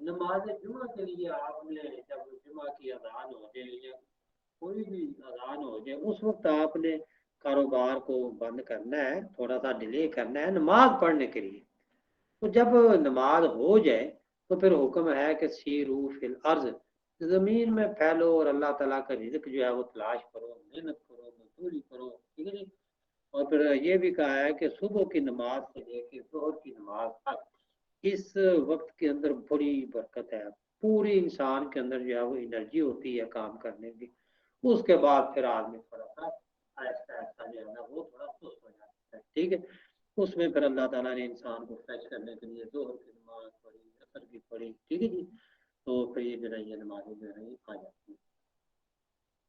نماز جمعہ کے لیے آپ نے جب جمعہ کی اذان ہو جائے یا کوئی بھی اذان ہو جائے اس وقت آپ نے کاروبار کو بند کرنا ہے، تھوڑا سا ڈیلے کرنا ہے نماز پڑھنے کے لیے۔ تو جب نماز ہو جائے تو پھر حکم ہے کہ سیرو فی الارض، زمین میں پھیلو اور اللہ تعالیٰ کا رزق جو ہے وہ تلاش کرو، محنت کرو، مزدوری کرو، ٹھیک ہے جی۔ اور پھر یہ بھی کہا ہے کہ صبح کی نماز سے لے کے ظہر کی نماز تک اس وقت کے اندر بڑی برکت ہے، پورے انسان کے اندر جو ہے وہ انرجی ہوتی ہے کام کرنے کی۔ اس کے بعد پھر آدمی تھوڑا سا آہستہ آہستہ جو ہے نا وہ تھوڑا سست ہو جاتا ہے، ٹھیک ہے۔ اس میں پھر اللہ تعالیٰ نے انسان کو فریش کرنے کے لیے ظہر کی نماز پڑھی، عصر کی پڑھی، ٹھیک ہے جی۔ تو پھر یہ جو ہے یہ نمازیں جو ہے یہ آ جاتی ہیں۔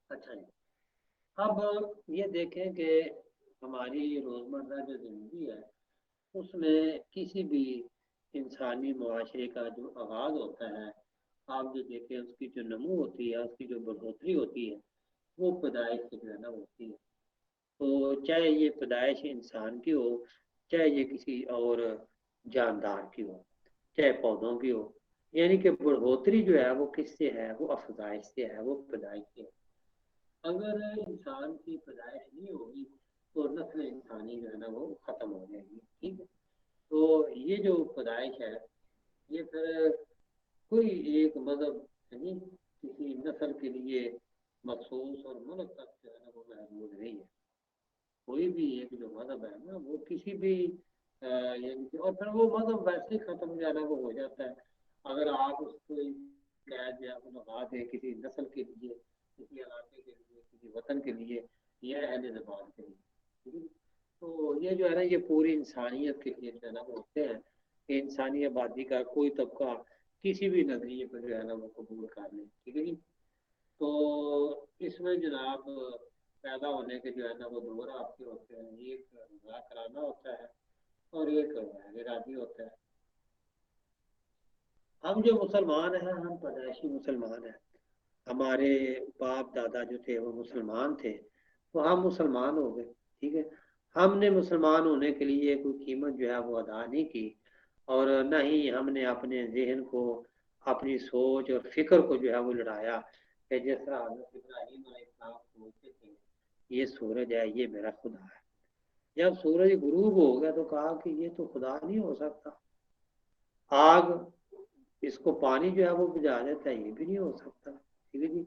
اچھا جی، اب یہ دیکھیں کہ ہماری روزمرہ جو زندگی ہے اس میں کسی بھی انسانی معاشرے کا جو آغاز ہوتا ہے، آپ جو دیکھیں اس کی جو نمو ہوتی ہے، اس کی جو بڑھوتری ہوتی ہے وہ پیدائش سے جو ہے نا ہوتی ہے۔ تو چاہے یہ پیدائش انسان کی ہو، چاہے یہ کسی اور جاندار کی ہو، چاہے پودوں کی ہو، یعنی کہ بڑھوتری جو ہے وہ کس سے ہے؟ وہ افزائش سے ہے، وہ پیدائش سے ہے۔ اگر انسان کی پیدائش نہیں ہوگی تو نسل انسانی جو ہے نا وہ ختم ہو جائے گی، ٹھیک ہے۔ تو یہ جو پیدائش ہے یہ پھر کوئی ایک مذہب نہیں کسی نسل کے لیے مخصوص اور منعقد جو ہے نا وہ محدود نہیں ہے۔ کوئی بھی ایک جو مذہب ہے نا وہ کسی بھی یعنی اور پھر وہ مذہب ویسے ہی ختم جو ہے نا وہ ہو جاتا ہے اگر آپ اس کو قید یا لگا دیں کسی نسل کے لیے، کسی علاقے کے لیے، کسی وطن کے لیے یا اہل زبان کے لیے۔ تو یہ جو ہے نا یہ پوری انسانیت کے لیے جو ہے نا وہ ہوتے ہیں کہ انسانی آبادی کا کوئی طبقہ کسی بھی نظریے پر جو ہے نا وہ قبول کر لیں، ٹھیک ہے جی۔ تو اس میں جناب پیدا ہونے کے جو ہے نا وہ دو راستے ہوتے ہیں، ایک رضا کرانا ہوتا ہے اور ایک ارادی ہوتا ہے۔ ہم جو مسلمان ہیں ہم پیدائشی مسلمان ہیں، ہمارے باپ دادا جو تھے وہ مسلمان تھے تو ہم مسلمان ہو گئے، ٹھیک ہے۔ ہم نے مسلمان ہونے کے لیے کوئی قیمت جو ہے وہ ادا نہیں کی، اور نہ ہی ہم نے اپنے ذہن کو، اپنی سوچ اور فکر کو جو ہے وہ لڑایا کہ جس طرح حضرت ابراہیم علیہ السلام سوچتے تھے یہ سورج ہے یہ میرا خدا ہے۔ جب سورج غروب ہو گیا تو کہا کہ یہ تو خدا نہیں ہو سکتا، آگ اس کو پانی جو ہے وہ بجھا دیتا ہے یہ بھی نہیں ہو سکتا، ٹھیک ہے جی۔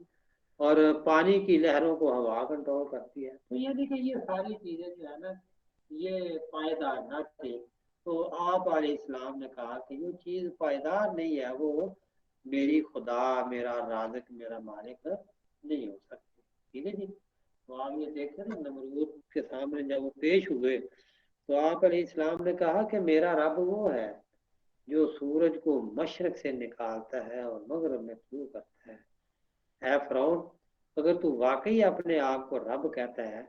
اور پانی کی لہروں کو ہوا کنٹرول کرتی ہے، تو یہ دیکھیں یہ ساری چیزیں جو ہے نا یہ پائیدار نہ تھے۔ تو آپ علیہ السلام نے کہا کہ یہ چیز پائیدار نہیں ہے، وہ میری خدا، میرا رازق، میرا مالک نہیں ہو سکتی، ٹھیک ہے جی۔ تو آپ یہ دیکھیں نا نمرود کے سامنے جب وہ پیش ہوئے تو آپ علیہ السلام نے کہا کہ میرا رب وہ ہے جو سورج کو مشرق سے نکالتا ہے اور مغرب میں طلوع کرتا ہے۔ اے فرعون، اگر تو واقعی اپنے آپ کو رب کہتا ہے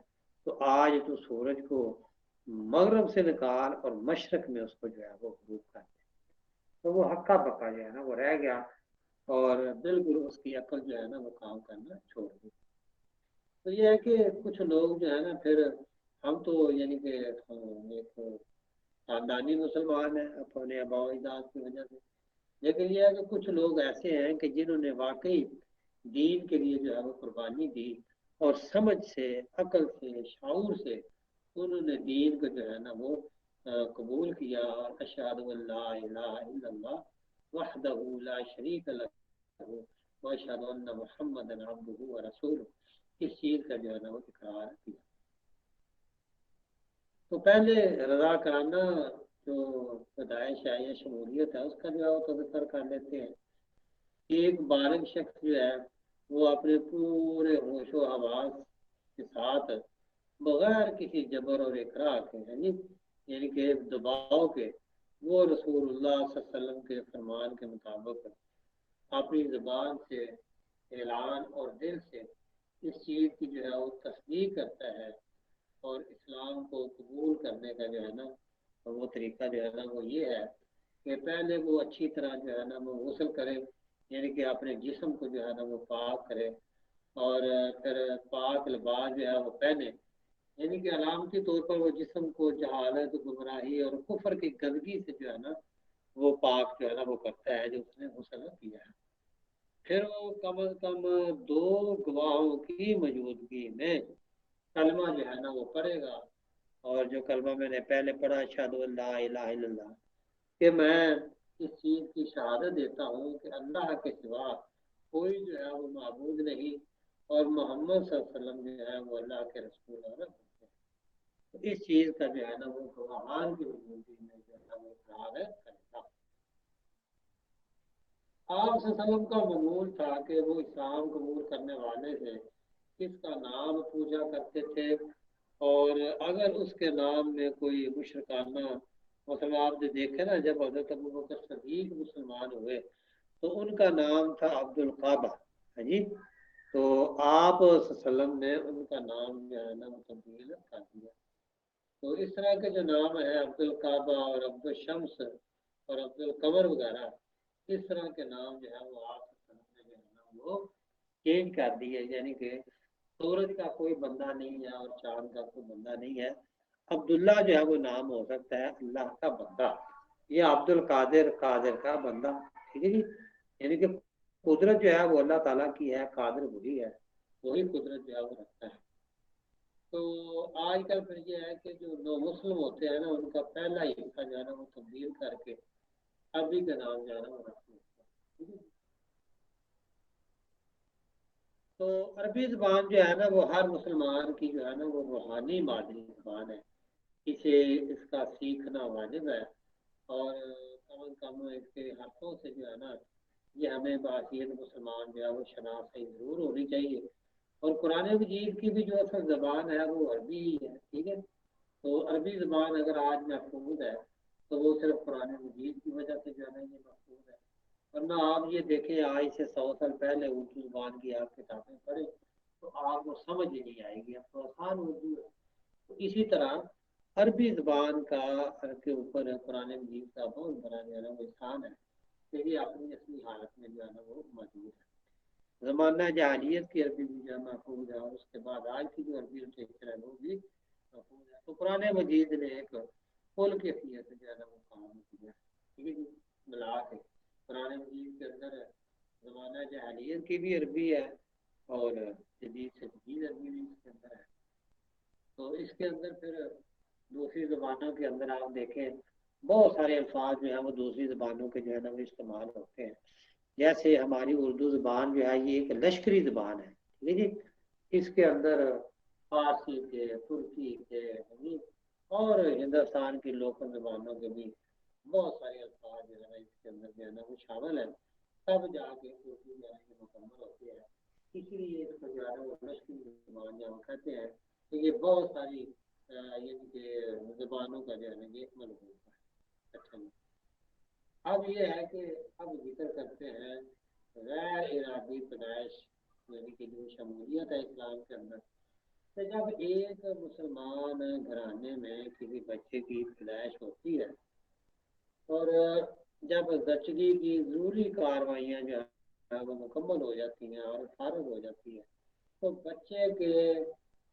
تو آج تو سورج کو مغرب سے نکال اور مشرق میں اس کو جو ہے وہ غروب کر دے۔ تو وہ ہکا بکا جو ہے نا وہ رہ گیا اور بالکل اس کی عقل جو ہے نا وہ کام کرنا چھوڑ دی۔ تو یہ ہے کہ کچھ لوگ جو ہے نا پھر ہم تو یعنی کہ ایک خاندانی مسلمان ہیں اپنے آباء و اجداد کی وجہ سے، لیکن یہ ہے کہ کچھ لوگ ایسے ہیں کہ جنہوں نے واقعی دین کے لیے جو ہے وہ قربانی دی اور سمجھ سے، عقل سے، شعور سے انہوں نے دین کو جو ہے نا وہ قبول کیا، اور اشہد ان لا الہ الا اللہ وحدہ لا شریک لہ واشہد ان محمدا عبدہ ورسولہ، اس چیز کا جو ہے نا وہ اقرار کیا۔ تو پہلے رضا کرانا جو پیدائش ہے یا شمولیت ہے اس کا جو ہے وہ تذکر کر لیتے ہیں۔ ایک بالغ شخص جو ہے وہ اپنے پورے ہوش و حواس کے ساتھ بغیر کسی جبر اور اکراہ کے یعنی کہ دباؤ کے وہ رسول اللہ صلی اللہ علیہ وسلم کے فرمان کے مطابق اپنی زبان سے اعلان اور دل سے اس چیز کی جو ہے وہ تصدیق کرتا ہے، اور اسلام کو قبول کرنے کا جو ہے نا وہ طریقہ جو ہے نا وہ یہ ہے کہ پہلے وہ اچھی طرح جو ہے نا وہ غسل کرے، یعنی کہ اپنے جسم کو جو ہے نا وہ پاک کرے، اور پھر پاک لباس جو ہے وہ پہنے، یعنی کہ علامتی طور پر وہ جسم کو جہالت، گمراہی اور کفر کی گندگی سے جو ہے نا وہ پاک جو ہے نا وہ کرتا ہے جو اس نے غسل کیا ہے. پھر وہ کم از کم 2 گواہوں کی موجودگی میں کلمہ جو ہے نا وہ پڑھے گا. اور جو کلمہ میں نے پہلے پڑھا اشہد ان لا الہ الا اللہ کہ میں اس چیز کی شہادت دیتا ہوں کہ اللہ کے سوا کوئی جو ہے وہ معبود نہیں اور محمد صلی اللہ علیہ وسلم جو ہے وہ اللہ کے رسول اور تو اس چیز کا جو ہے نا وہ گواہان کی موجودگی میں جو ہے وہ اقرار کرے گا. آپ صلی اللہ علیہ وسلم کا معمول تھا کہ وہ اسلام قبول کرنے والے تھے کس کا نام پوجا کرتے تھے اور اگر اس کے نام میں کوئی مشرکانہ مثلا آپ نے دیکھے نا جب حضرت ابوبکر صدیق مسلمان ہوئے تو ان کا نام تھا عبد القعبہ. ہاں جی تو آپ صلی اللہ علیہ وسلم نے ان کا نام جو ہے نا تبدیل کر دیا. تو اس طرح کے جو نام ہے عبد القعبہ اور عبد الشمس اور عبد القمر وغیرہ اس طرح کے نام جو ہے وہ آپ صلی اللہ علیہ وسلم نے جو ہے نا وہ چینج کر دیے. یعنی کہ سورج کا کوئی بندہ نہیں ہے اور چاند کا کوئی بندہ نہیں ہے. عبداللہ جو ہے وہ نام ہو سکتا ہے اللہ کا بندہ یا عبد القادر قادر کا بندہ. ٹھیک ہے جی. یعنی کہ قدرت جو ہے وہ اللہ تعالیٰ کی ہے قادر وہی ہے وہی قدرت جو ہے وہ رکھتا ہے. تو آج کل پھر یہ ہے کہ جو نو مسلم ہوتے ہیں نا ان کا پہلا حصہ جو ہے نا وہ تبدیل کر کے عربی کا نام جو ہے نا وہ رکھتے ہیں. تو عربی زبان جو ہے نا وہ ہر مسلمان کی جو ہے نا وہ روحانی مادری زبان ہے. اسے اس کا سیکھنا واجب ہے اور کم از کم اس کے حرفوں سے جو ہے نا یہ ہمیں بحیثیت مسلمان جو ہے وہ شناخت ضرور ہونی چاہیے. اور قرآن مجید کی بھی جو اصل زبان ہے وہ عربی ہی ہے. ٹھیک ہے. تو عربی زبان اگر آج محفوظ ہے تو وہ صرف قرآن مجید کی وجہ سے جو ہے نا یہ محفوظ ہے. ورنہ آپ یہ دیکھیں آج سے 100 سال پہلے اردو زبان کی آپ کتابیں پڑھیں تو آپ کو سمجھ ہی نہیں آئے گی. اب تو آسان اردو ہے. تو اسی طرح عربی زبان کا کے اوپر قرآن مجید کا بہت بڑا جو ہے نا وہ احسان ہے کہ یہ اپنی اصلی حالت میں جو ہے نا وہ موجود ہے. زمانہ جاہلیت کی عربی بھی جو ہے محفوظ ہے اور اس کے بعد آج کی جو عربی لٹریچر ہے وہ بھی محفوظ ہے. تو قرآن مجید نے ایک پل کی حیثیت سے جو ہے نا وہ کام کیا. ٹھیک ہے جی. ملا کے قرآن مجید کے اندر زمانہ جاہلیت کی بھی عربی ہے اور جدید سے جدید عربی بھی اس کے اندر ہے. تو اس کے اندر پھر دوسری زبانوں کے اندر آپ دیکھیں بہت سارے الفاظ جو ہیں وہ دوسری زبانوں کے جو ہے نا وہ استعمال ہوتے ہیں. جیسے ہماری اردو زبان جو ہے یہ ایک لشکری زبان ہے. ٹھیک ہے جی. اس کے اندر فارسی کے ترکی کے اور ہندوستان کی لوکل زبانوں کے بھی بہت سارے الفاظ جو ہے نا اس کے اندر جو ہے نا وہ شامل ہیں. تب جا کے اردو جو ہے یہ مکمل ہوتی ہے. اسی لیے اس کو جو ہے نا وہ لشکری زبان جو ہم کہتے ہیں کہ یہ بہت ساری یعنی کہ زبانوں کا جو ہے نا یہ ملبوس ہے. اچھا جی. اب یہ ہے کہ اب ذکر کرتے ہیں غیر ارادی پیدائش یعنی کہ جو شمولیت ہے اسلام کے اندر. تو جب ایک مسلمان گھرانے میں کسی بچے کی پیدائش ہوتی ہے اور جب زچگی کی ضروری کاروائیاں جو ہے وہ مکمل ہو جاتی ہیں اور فارغ ہو جاتی ہے تو بچے کے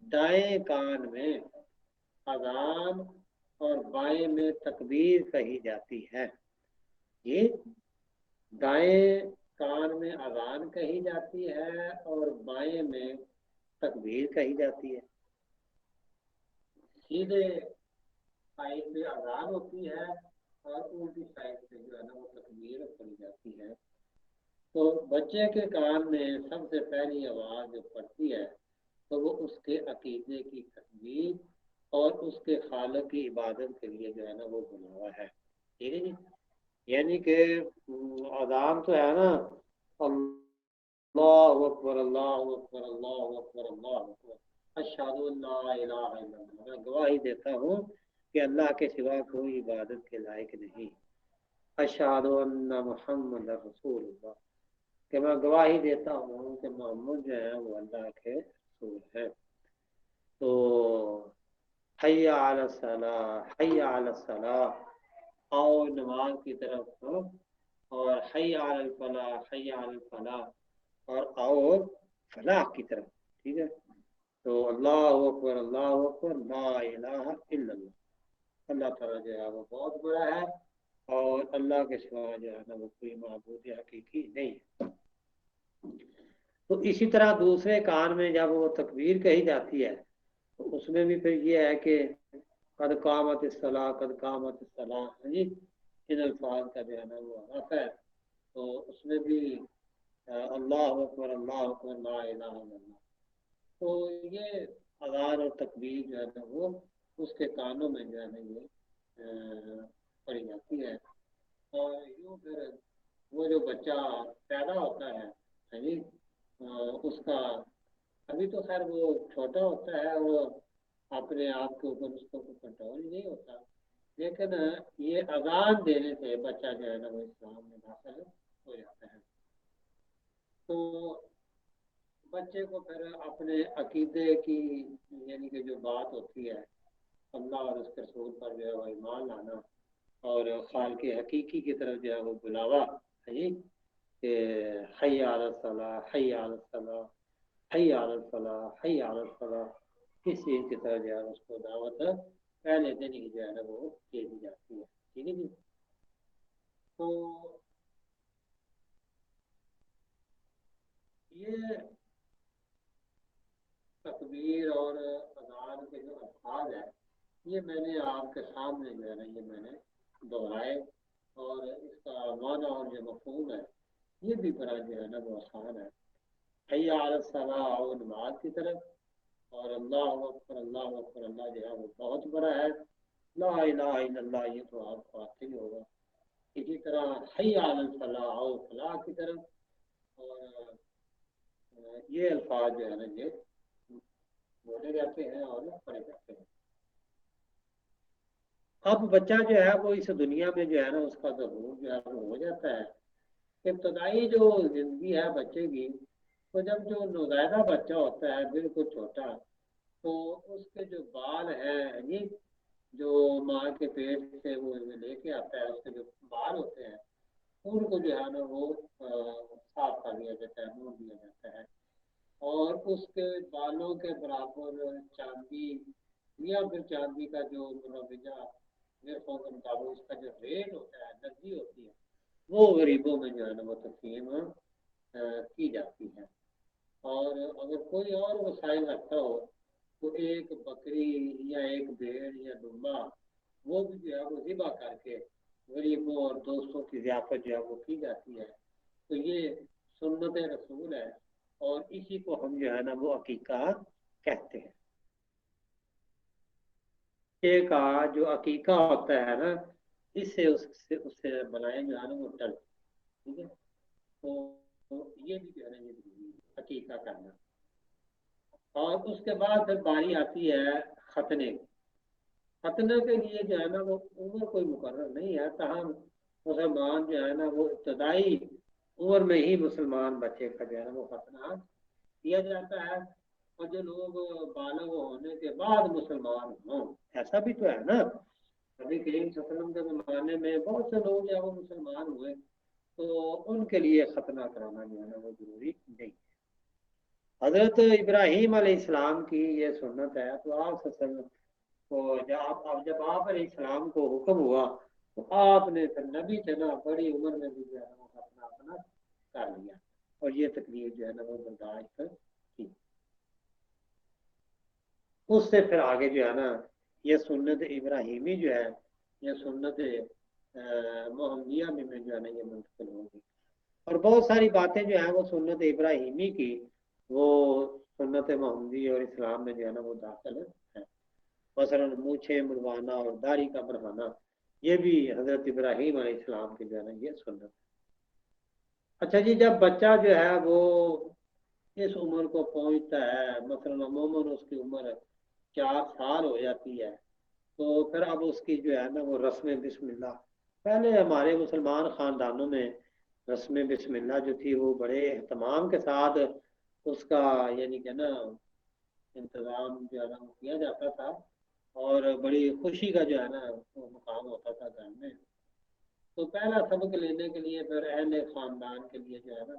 دائیں کان میں اذان اور بائیں میں تکبیر کہی جاتی ہے. یہ دائیں کان میں اذان کہی جاتی ہے اور بائیں میں تکبیر کہی جاتی ہے. سیدھے سائڈ پہ اذان ہوتی ہے اور الٹی سائڈ پہ جو ہے نا وہ تکبیر پڑھی جاتی ہے. تو بچے کے کان میں سب سے پہلی آواز جو پڑتی ہے تو وہ اس کے عقیدے کی تکبیر اور اس کے خالق کی عبادت کے لیے جو ہے نا وہ بلاوا ہے. ٹھیک ہے جی. یعنی کہ اذان تو ہے نا اللہ اکبر اللہ اکبر اللہ اکبر اللہ اکبر اشہد ان لا الہ الا اللہ. میں گواہی دیتا ہوں کہ اللہ کے سوا کوئی عبادت کے لائق نہیں. اشہد ان محمد رسول اللہ کہ میں گواہی دیتا ہوں کہ محمد جو ہے وہ اللہ کے رسول ہے. تو حی علی الصلاۃ حی علی الصلاۃ آؤ نماز کی طرف اور حی علی الفلاح حی علی الفلاح اور آؤ فلاح کی طرف. ٹھیک ہے. تو اللہ اکبر لا الہ الا اللہ. اللہ تعالیٰ جو ہے وہ بہت بڑا ہے اور اللہ کے سوا جو ہے نا وہ کوئی معبود حقیقی نہیں ہے۔ تو اسی طرح دوسرے کان میں جب وہ تکبیر کہی جاتی ہے تو اس میں بھی پھر یہ ہے کہ قد قامت الصلاۃ، قد قامت الصلاۃ، جی ان الفاظ کا جو ہے نا وہ حق ہے، تو اس میں بھی اللہ اکبر لا الہ الا اللہ، تو یہ اذان اور تکبیر جو ہے نا وہ اس کے کانوں میں جو ہے نا یہ پڑی جاتی ہے۔ اور یوں پھر وہ جو بچہ پیدا ہوتا ہے جی اس کا ابھی تو خیر وہ چھوٹا ہوتا ہے، وہ اپنے آپ کے اوپر اس کو کنٹرول نہیں ہوتا، لیکن یہ اذان دینے سے بچہ جو ہے نا وہ اسلام میں داخل ہو جاتا ہے۔ تو بچے کو پھر اپنے عقیدے کی یعنی کہ جو بات ہوتی ہے اللہ اور اس کے رسول پر جو ہے وہ ایمان لانا اور خالق حقیقی کی طرف جو ہے وہ بلاوا ہے جی کہ حی علی الصلاح، حی علی الصلاح، حی علی الفلاح، حی علی الفلاح، کس چیز کی طرف جو ہے اس کو دعوت پہلے دن ہی جو ہے نا وہ دے دی جاتی ہے، ٹھیک ہے جی۔ تو یہ تکبیر اور اذان کے جو الفاظ ہیں یہ میں نے آپ کے سامنے جو ہے نا یہ میں نے دہرائے، اور اس کا معنی اور جو مفہوم ہے یہ بھی بڑا جو ہے نا وہ آسان ہے۔ حی علی الصلاح اور نماز کی طرف، اور اللہ اکبر اللہ جو ہے وہ بہت بڑا ہے، لا الہ الا اللہ یہ تو آپ کو آتے ہی ہوگا۔ اسی طرح حی علی الفلاح اور فلاح کی طرف، اور یہ الفاظ جو ہے نا یہ بولے جاتے ہیں اور پڑھے جاتے ہیں۔ اب بچہ جو ہے وہ اس دنیا میں جو ہے نا اس کا ظہور جو ہے وہ ہو جاتا ہے۔ ابتدائی جو زندگی ہے بچے کی، تو جب جو نوزائیدہ بچہ ہوتا ہے بالکل چھوٹا، تو اس کے جو بال ہیں یہ جو ماں کے پیٹ سے وہ لے کے آتا ہے، اس کے جو بال ہوتے ہیں ان کو جو ہے نا وہ صاف کر دیا جاتا ہے، موڑ دیا جاتا ہے، اور اس کے بالوں کے برابر چاندی یا پھر چاندی کا جو مروجہ میرے مطابق اس کا جو ریٹ ہوتا ہے، نقدی ہوتی ہے، وہ غریبوں میں جو ہے نا وہ تقسیم کی جاتی ہے۔ اور اگر کوئی اور وسائل رکھتا ہو تو ایک بکری یا ایک بھیڑ یا دمبا وہ بھی جو ہے وہ ذبح کر کے غریبوں اور دوستوں کی ضیافت جو ہے وہ کی جاتی ہے۔ تو یہ سنت رسول ہے، اور اسی کو ہم جو ہے نا وہ عقیقہ کہتے ہیں۔ ایک جو عقیقہ ہوتا ہے نا اس سے بنائے جو ہے نا وہ ٹل، ٹھیک ہے، تو یہ بھی جو ہے نا یہ ضروری ہے عقیقہ کرنا۔ اور اس کے بعد پھر باری آتی ہے ختنے۔ ختنے کے لیے جو ہے نا وہ عمر کوئی مقرر نہیں ہے، تاہم مسلمان جو ہے نا وہ ابتدائی عمر میں ہی مسلمان بچے کا جو ہے نا وہ ختنہ کیا جاتا ہے، اور جو لوگ بالغ ہونے کے بعد مسلمان ہوں، ایسا بھی تو ہے نا، نبی کریم صلی اللہ علیہ وسلم کے زمانے میں بہت سے لوگ جو ہے وہ مسلمان ہوئے، تو ان کے لیے ختنہ کرانا جو ہے نا وہ ضروری نہیں ہے۔ حضرت ابراہیم علیہ السلام کی یہ سنت ہے، تو آپ کو جب آپ علیہ السلام کو حکم ہوا تو آپ نے پھر نبی تھے نا بڑی عمر میں بھی جو ہے نا وہ ختنہ اپنا کر لیا، اور یہ تکلیف جو ہے نا وہ برداشت کی۔ اس سے پھر آگے جو ہے نا یہ سنت ابراہیمی جو ہے یہ سنت محمدیہ میں جو ہے نا یہ منتقل ہوگی، اور بہت ساری باتیں جو ہیں وہ سنت ابراہیمی کی وہ سنت محمدی اور اسلام میں جو ہے نا وہ داخل ہے۔ مثلا مونچھیں مڑوانا اور داڑھی کا بڑھانا یہ بھی حضرت ابراہیم علیہ السلام کی جو ہے نا یہ سنت ہے۔ اچھا جی، جب بچہ جو ہے وہ اس عمر کو پہنچتا ہے، مثلا عموماً اس کی عمر 4 سال ہو جاتی ہے، تو پھر اب اس کی جو ہے نا وہ رسم بسم اللہ، پہلے ہمارے مسلمان خاندانوں میں رسم بسم اللہ جو تھی وہ بڑے اہتمام کے ساتھ اس کا یعنی کہ نا انتظام جو ہے نا وہ کیا جاتا تھا، اور بڑی خوشی کا جو ہے نا وہ مقام ہوتا تھا گھر میں۔ تو پہلا سبق لینے کے لیے پھر اہل خاندان کے لیے جو ہے نا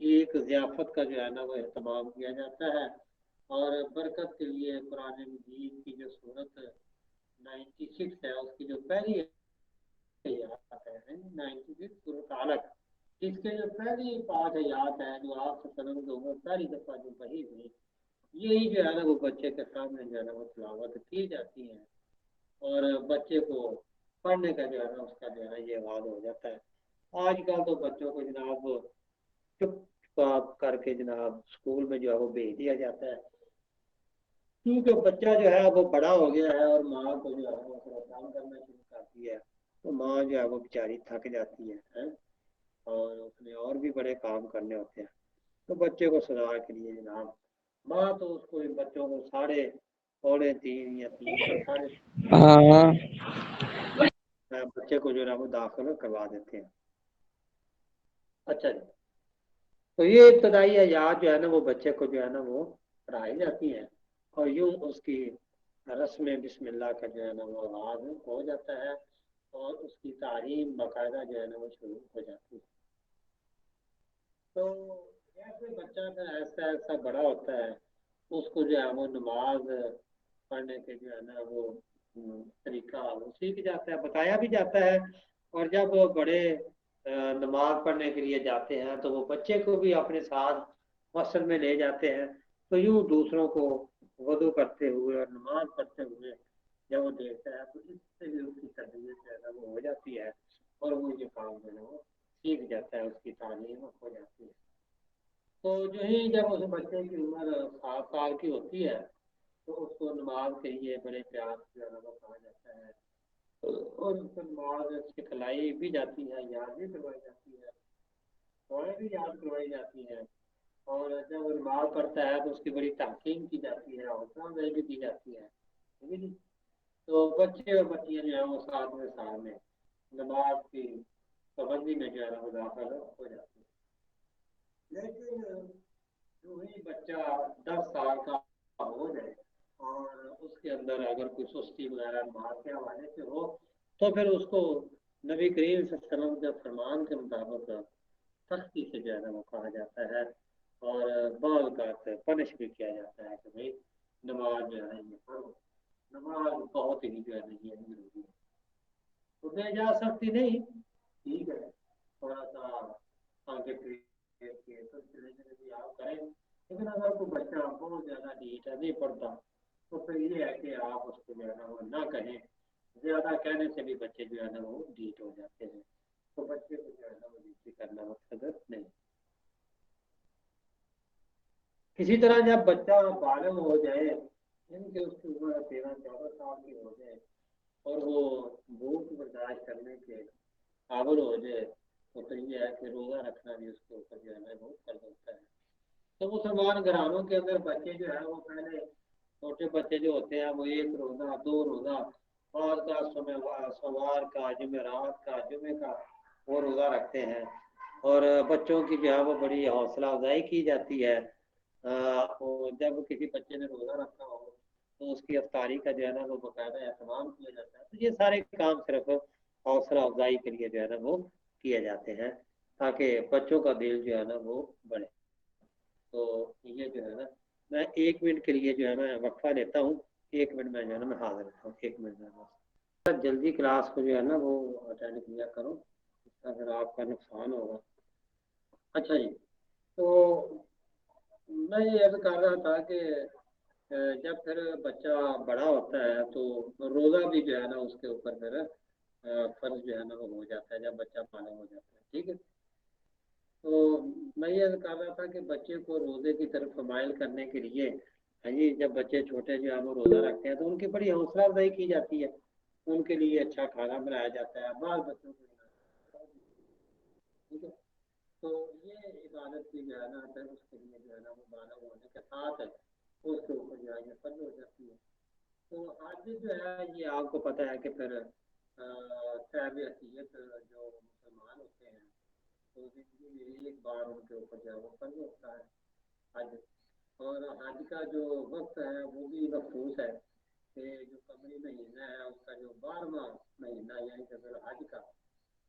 ایک ضیافت کا جو ہے نا وہ اہتمام کیا جاتا ہے، اور برکت کے لیے قرآن مجید کی جو سورت 96 ہے اس کی جو پہلی آیات ہیں 96 سورۃ علق، اس کے جو پہلی 5 آیات ہیں جو آپ صلی اللہ علیہ وسلم کی عمر پہلی دفعہ جو پڑھی تھی، یہی جو ہے نا وہ بچے کے سامنے جو ہے نا وہ تلاوت کی جاتی ہیں اور بچے کو پڑھنے کا جو ہے نا اس کا جو ہے نا یہ آغاز ہو جاتا ہے۔ آج کل تو بچوں کو جناب چپ چاپ کر کے جناب اسکول میں جو ہے وہ بھیج دیا جاتا ہے، کیونکہ بچہ جو ہے وہ بڑا ہو گیا ہے اور ماں کو جو ہے وہ تھوڑا کام کرنا شروع کرتی ہے، تو ماں جو ہے وہ بیچاری تھک جاتی ہے اور اس نے اور بھی بڑے کام کرنے ہوتے ہیں، تو بچے کو سزا کے لیے جناب ماں تو اس کو بچوں کو 2:30 یا 3 یا 3:30 بچے کو جو ہے وہ داخل کروا دیتے ہیں۔ اچھا جی، تو یہ ابتدائی آیات جو ہے نا وہ بچے کو جو ہے نا وہ پڑھائی جاتی ہیں اور یوں اس کی رسم بسم اللہ کا جو ہے نا وہ آغاز ہو جاتا ہے اور اس کی تعلیم باقاعدہ جو ہے نا وہ شروع ہو جاتی ہے۔ تو جیسے بچہ کا ایسا ایسا بڑا ہوتا ہے اس کو جو ہے وہ نماز پڑھنے کے جو ہے نا وہ طریقہ وہ سیکھ جاتا ہے، بتایا بھی جاتا ہے، اور جب وہ بڑے نماز پڑھنے کے لیے جاتے ہیں تو وہ بچے کو بھی اپنے ساتھ مسجد میں لے جاتے ہیں، تو یوں دوسروں کو وضو کرتے ہوئے اور نماز پڑھتے ہوئے جب وہ دیکھتا ہے تو اس سے بھی اس کی تربیت جو ہے نا وہ ہو جاتی ہے اور وہ یہ کام جو ہے وہ سیکھ جاتا ہے، اس کی تعلیم ہو جاتی ہے۔ تو جو ہی جب اس بچے کی عمر 7 سال کی ہوتی ہے تو اس کو نماز کے لیے بڑے پیار سے جو ہے نا وہ کہا جاتا ہے اور اس کو نماز سکھلائی بھی جاتی ہے، یاد بھی کروائی جاتی ہے، دعائیں بھی یاد کروائی جاتی ہیں، اور جب وہ نماز پڑھتا ہے تو اس کی بڑی تحقیم کی جاتی ہے، حوصلہ افزائی بھی کی جاتی ہے، ٹھیک ہے جی۔ تو بچے اور بچیاں جو ہیں وہ ساتھ میں نماز کی پابندی میں جو ہے نا وہ داخل ہو جاتی ہے۔ لیکن جو ہی بچہ 10 سال کا ہو جائے اور اس کے اندر اگر کوئی سستی وغیرہ نماز کے حوالے سے ہو تو پھر اس کو نبی کریم صلی اللہ علیہ وسلم کے فرمان کے مطابق سختی سے جو ہے نا وہ کہا جاتا ہے اور بعض اوقات پنش بھی کیا جاتا ہے کہ بھائی نماز جو ہے یہ پڑھو، نماز بہت ہی جو ہے نا یہ ضروری ہے، تو بے جا سکتی نہیں، ٹھیک ہے تھوڑا سا آگے کے سلسلے میں بھی آپ کریں، لیکن اگر کوئی بچہ بہت زیادہ ڈھیٹ ہے نہیں پڑھتا تو پھر یہ ہے کہ آپ اس کو جو ہے نا وہ نہ کہیں، زیادہ کہنے سے بھی بچے جو ہے نا وہ ڈھیٹ ہو جاتے ہیں، تو بچے کو جو ہے نا وہ ڈھیٹ کرنا مقصد نہیں۔ کسی طرح جب بچہ بالغ ہو جائے یعنی کہ اس کی عمر 13-14 سال کی ہو جائے اور وہ بھوک برداشت کرنے کے قابل ہو جائے تو پھر یہ ہے کہ روزہ رکھنا بھی اس کے اوپر جو ہے نا وہ فرض ہوتا ہے۔ تو مسلمان گھرانوں کے اندر بچے جو ہے وہ پہلے چھوٹے بچے جو ہوتے ہیں وہ 1 روزہ 2 روزہ بعض کا سوار کا جمعرات کا جمعے کا وہ روزہ رکھتے ہیں، اور بچوں کی جو ہے وہ بڑی حوصلہ افزائی کی جاتی ہے، اور جب کسی بچے نے روزہ رکھا ہو تو اس کی افطاری کا جو ہے نا وہ باقاعدہ اہتمام کیا جاتا ہے، تو یہ سارے کام صرف حوصلہ افزائی کے لیے جو ہے نا وہ کیے جاتے ہیں تاکہ بچوں کا دل جو ہے نا وہ بڑھے۔ تو یہ جو ہے نا میں 1 منٹ کے لیے جو ہے نا وقفہ لیتا ہوں، 1 منٹ میں جو ہے نا میں حاضر رہتا ہوں، 1 منٹ میں بس جلدی کلاس کو جو ہے نا وہ اٹینڈ کیا کرو، اگر آپ کا نقصان ہوگا۔ اچھا جی، تو میں یہ عرض کر رہا تھا کہ جب پھر بچہ بڑا ہوتا ہے تو روزہ بھی جو ہے نا اس کے اوپر پھر فرض جو ہے نا وہ ہو جاتا ہے جب بچہ بالغ ہو جاتا ہے، ٹھیک ہے۔ تو میں یہ کہہ رہا تھا کہ بچے کو روزے کی طرف مائل کرنے کے لیے ہاں جی جب بچے چھوٹے جو ہے وہ روزہ رکھتے ہیں تو ان کی بڑی حوصلہ افزائی کی جاتی ہے، ان کے لیے اچھا کھانا بنایا جاتا ہے، بعض بچوں کو ٹھیک ہے۔ تو یہ عبادت کی جو ہے نا پھر اس کے لیے جو ہے نا وہ بالغ ہونے کے ساتھ اس کے اوپر جو ہے یہ فرض ہو جاتی ہے۔ تو حج جو ہے یہ آپ کو پتہ ہے کہ پھر صاحب حیثیت جو مسلمان ہوتے ہیں تو زندگی میں 1 بار ان کے اوپر جو ہے وہ فرض ہوتا ہے حج، اور حج کا جو وقت ہے وہ بھی مخصوص ہے کہ جو قمری مہینہ ہے اس کا جو 12واں مہینہ یعنی کہ پھر حج کا،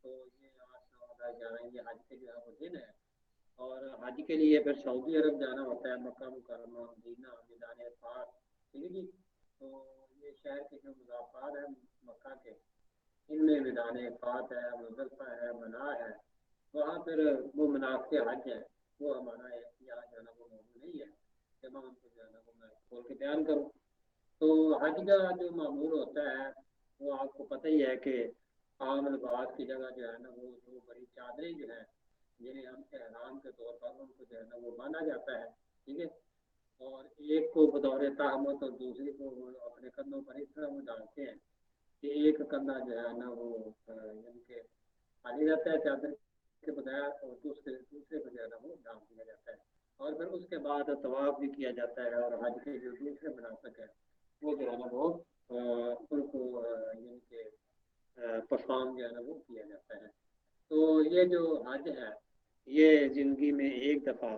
تو یہ 8، 9، 10، 11 یہ حج کے جو ہے وہ دن ہے، اور حج کے لیے پھر سعودی عرب جانا ہوتا ہے، مکہ مکرمہ مدینہ میدان عرفات، ٹھیک ہے جی۔ تو یہ شہر کے جو مضافات ہیں مکہ کے ان میں میدان عرفات ہے، مزدلفہ ہے، منا ہے، وہاں پھر وہ مناسک حج ہے، وہ ہمارا یہاں جو ہے نا وہ موضوع نہیں ہے کہ میں ان کو جو ہے نا وہ میں کھول کے بیان کروں۔ تو حج کا جو معمول ہوتا ہے وہ آپ کو پتہ ہی ہے کہ عام لباس کی جگہ جو ہے نا وہ جو بڑی چادریں جو ہیں جنہیں ہم احرام کے طور پر ان کو جو ہے نا وہ باندھا جاتا ہے، ٹھیک ہے، اور ایک کو بطور تہمت اور دوسری کو وہ اپنے کندھوں پر اس طرح وہ ڈالتے ہیں کہ ایک کندھا جو ہے نا وہ یعنی کہ خالی رہتا ہے چادر کے بغیر، اور دوسرے کو جو ہے نا وہ ڈال دیا جاتا ہے، اور پھر اس کے بعد طواف بھی کیا جاتا ہے، اور حج کے جو دوسرے مناسک ہے وہ جو ہے نا وہ ان کو یعنی کہ پرفارم جو ہے نا وہ کیا جاتا ہے۔ تو یہ جو حج ہے یہ زندگی میں ایک دفعہ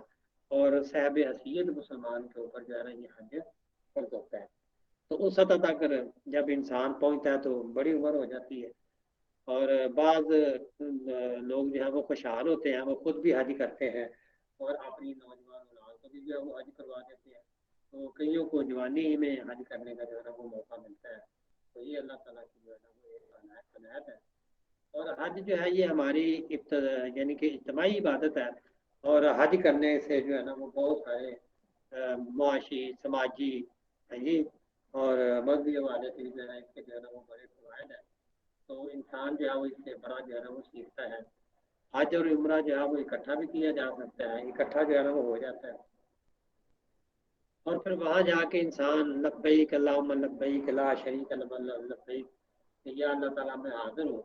اور صاحب حیثیت مسلمان کے اوپر جو ہے نا یہ حج فرض ہوتا ہے۔ تو اس حد تک جب انسان پہنچتا ہے تو بڑی عمر ہو جاتی ہے، اور بعض لوگ جو ہے وہ خوشحال ہوتے ہیں، وہ خود بھی حج کرتے ہیں اور اپنی نوجوان اولاد کو بھی جو ہے وہ حج کروا دیتے ہیں، تو کئیوں کو جوانی ہی میں حج کرنے کا جو ہے نا وہ موقع ملتا ہے۔ تو یہ اللہ تعالیٰ کی جو ہے نا وہ ایک عنایت ہے، اور حج جو ہے یہ ہماری یعنی کہ اجتماعی عبادت ہے، اور حج کرنے سے جو ہے نا وہ بہت سارے معاشی، سماجی جی اور مذہبی حوالے سے جو ہے نا اس کے جو ہے نا وہ بڑے فوائد ہیں۔ تو انسان جو ہے وہ اس سے بڑا جو ہے نا وہ سیکھتا ہے۔ حج اور عمرہ جو ہے وہ اکٹھا بھی کیا جا سکتا ہے، اکٹھا جو ہے نا وہ ہو جاتا ہے، اور پھر وہاں جا کے انسان لبیک اللہم لبیک لا شریک لک لبیک، یا اللہ تعالیٰ میں حاضر ہوں،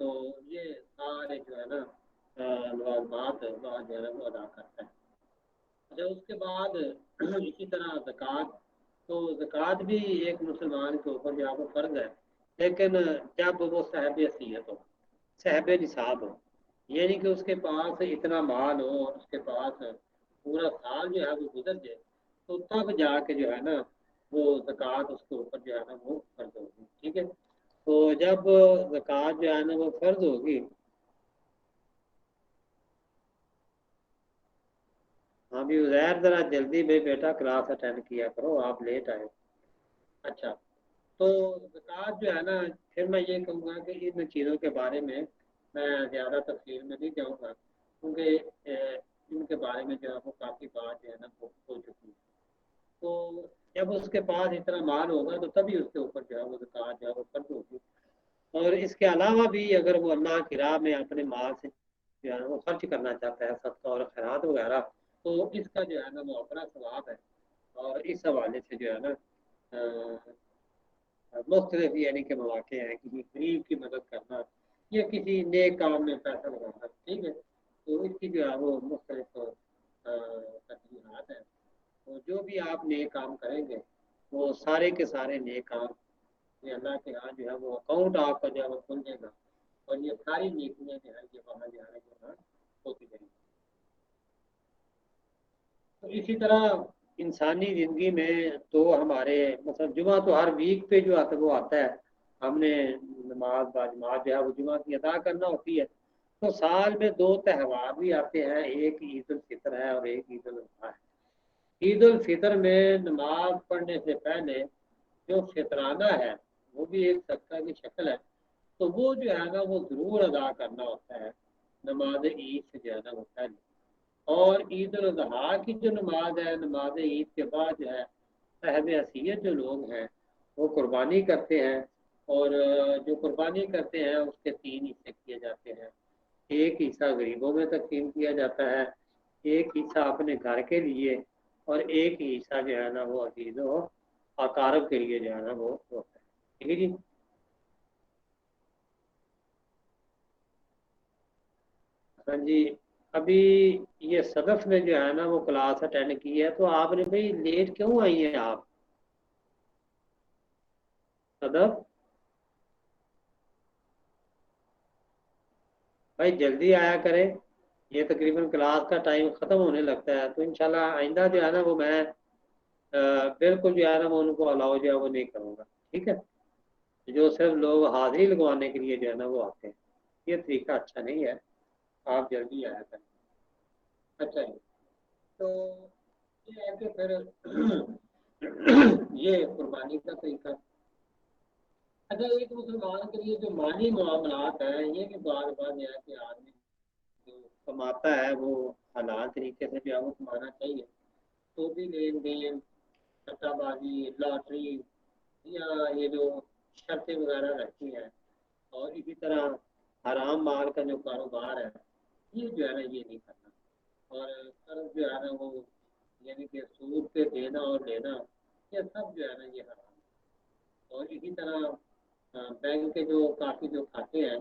تو یہ سارے جو ہے نا لوازمات وہاں جو ہے نا وہ ادا کرتا ہے۔ اچھا، اس کے بعد اسی طرح زکوٰۃ، تو زکوٰۃ بھی ایک مسلمان کے اوپر جو ہے وہ فرض ہے، لیکن جب وہ صاحب حیثیت ہو، صاحب نصاب ہو، یعنی کہ اس کے پاس اتنا مال ہو اور اس کے پاس پورا سال جو ہے وہ گزر جائے، تو تب جا کے جو ہے نا وہ زکوٰۃ اس کے اوپر جو ہے نا وہ فرض ہوگی، ٹھیک ہے۔ تو جب زکوٰۃ جو ہے نا وہ فرض ہوگی، ہاں بھی عزیر ذرا جلدی میں بیٹا کلاس اٹینڈ کیا کرو، آپ لیٹ آئے۔ اچھا، تو زکوٰۃ جو ہے نا، پھر میں یہ کہوں گا کہ ان چیزوں کے بارے میں میں زیادہ تفصیل میں نہیں جاؤں گا، کیونکہ ان کے بارے میں جو ہے وہ کافی بات جو ہے نا وہ ہو چکی ہے۔ تو جب اس کے پاس اتنا مال ہوگا تو تبھی اس کے اوپر جو ہے وہ زکوٰۃ جو ہے وہ فرض ہوگی، اور اس کے علاوہ بھی اگر وہ اللہ کی راہ میں اپنے مال سے جو ہے وہ خرچ کرنا چاہتا ہے، صدقہ اور خیرات وغیرہ، تو اس کا جو ہے نا وہ اپنا ثواب ہے، اور اس حوالے سے جو ہے نا مختلف یعنی کہ مواقع ہیں، کسی غریب کی مدد کرنا یا کسی نیک کام میں پیسہ لگانا، ٹھیک ہے، تو اس کی جو ہے وہ مختلف ترجیحات ہیں، تو جو بھی آپ نیک کام کریں گے وہ سارے کے سارے نیک کام یہ اللہ کے ہاں جو ہے وہ اکاؤنٹ آپ کا جو ہے وہ کھل جائے گا، اور یہ ساری نیکیاں جو ہے یہ وہاں جو ہے ہوتی جائیں گی۔ تو اسی طرح انسانی زندگی میں تو ہمارے مطلب جمعہ تو ہر ویک پہ جو آتا ہے وہ آتا ہے، ہم نے نماز باجماعت جو ہے وہ جمعہ کی ادا کرنا ہوتی ہے۔ تو سال میں دو تہوار بھی آتے ہیں، ایک عید الفطر ہے اور ایک عید الاضحیٰ ہے۔ عید الفطر میں نماز پڑھنے سے پہلے جو فطرانہ ہے وہ بھی ایک صدقہ کی شکل ہے، تو وہ جو ہے نا وہ ضرور ادا کرنا ہوتا ہے نماز عید سے جو ہے نا وہ پہلے۔ اور عید الاضحیٰ کی جو نماز ہے، نماز عید کے بعد جو ہے صاحب حیثیت جو لوگ ہیں وہ قربانی کرتے ہیں، اور جو قربانی کرتے ہیں اس کے 3 حصے کیے جاتے ہیں، ایک حصہ غریبوں میں تقسیم کیا جاتا ہے، ایک حصہ اپنے گھر کے لیے، اور ایک حصہ جو ہے نا وہ عزیز و اقارب کے لیے جو ہے نا وہ ہوتا ہے، ٹھیک ہے جی۔ ہاں جی، ابھی یہ صدف نے جو ہے نا وہ کلاس اٹینڈ کی ہے، تو آپ نے بھائی لیٹ کیوں آئی ہیں آپ صدف؟ بھائی جلدی آیا کریں، یہ تقریباً کلاس کا ٹائم ختم ہونے لگتا ہے، تو انشاءاللہ آئندہ جو ہے نا وہ میں بالکل جو ہے نا وہ ان کو الاؤ جو ہے وہ نہیں کروں گا، ٹھیک ہے، جو صرف لوگ حاضری لگوانے کے لیے جو ہے نا وہ آتے ہیں، یہ طریقہ اچھا نہیں ہے، آپ جلدی آیا کریں۔ اچھا جی، تو یہ ہے کہ پھر یہ قربانی کا طریقہ۔ اچھا ایک مسلمان کے لیے جو مالی معاملات ہیں یہ بھی بار بار ہے کہ آدمی جو کماتا ہے وہ حلال طریقے سے جو ہے وہ کمانا چاہیے، تو بھی لین دین، سٹہ بازی، لاٹری یا یہ جو شرطیں وغیرہ رہتی ہیں، اور اسی طرح حرام مال کا جو کاروبار ہے یہ جو ہے نا یہ نہیں کرنا، اور قرض جو ہے نا وہ یعنی کہ سود پہ دینا اور لینا یہ سب جو ہے نا یہ حرام ہے، اور اسی طرح بینک کے جو کافی جو کھاتے ہیں،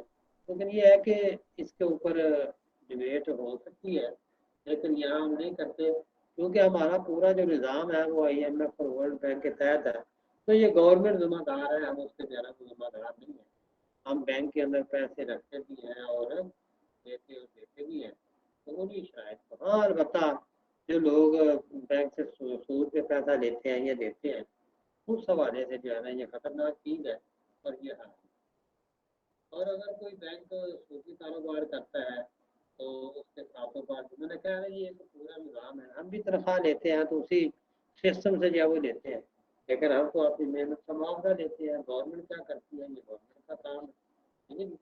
لیکن یہ ہے کہ اس کے اوپر ڈبیٹ ہو سکتی ہے، لیکن یہاں ہم نہیں کرتے کیونکہ ہمارا پورا جو نظام ہے وہ آئی ایم ایف اور ورلڈ بینک کے تحت ہے، تو یہ گورنمنٹ ذمہ دار ہے، ہم اس کے جو ہے نا ذمہ دار نہیں ہیں، ہم بینک کے اندر پیسے رکھتے بھی ہیں اور دیتے اور دیتے بھی ہیں، تو انہیں شرائط کو ہاں البتہ جو لوگ بینک سے سود پہ پیسہ لیتے ہیں یا دیتے ہیں اس حوالے سے جو ہے نا یہ خطرناک چیز ہے اور یہ حرام ہے، اور اگر کوئی بینک سودی کاروبار کرتا ہے تو اس کے ساتھوں پاس میں نے کہا ہے یہ ایک پورا نظام ہے، ہم بھی تنخواہ لیتے ہیں تو اسی سسٹم سے جو ہے وہ لیتے ہیں، لیکن ہم تو اپنی محنت کا معاوضہ لیتے ہیں، گورنمنٹ کیا کرتی ہے یہ گورنمنٹ کا کام ہے، ٹھیک ہے جی؟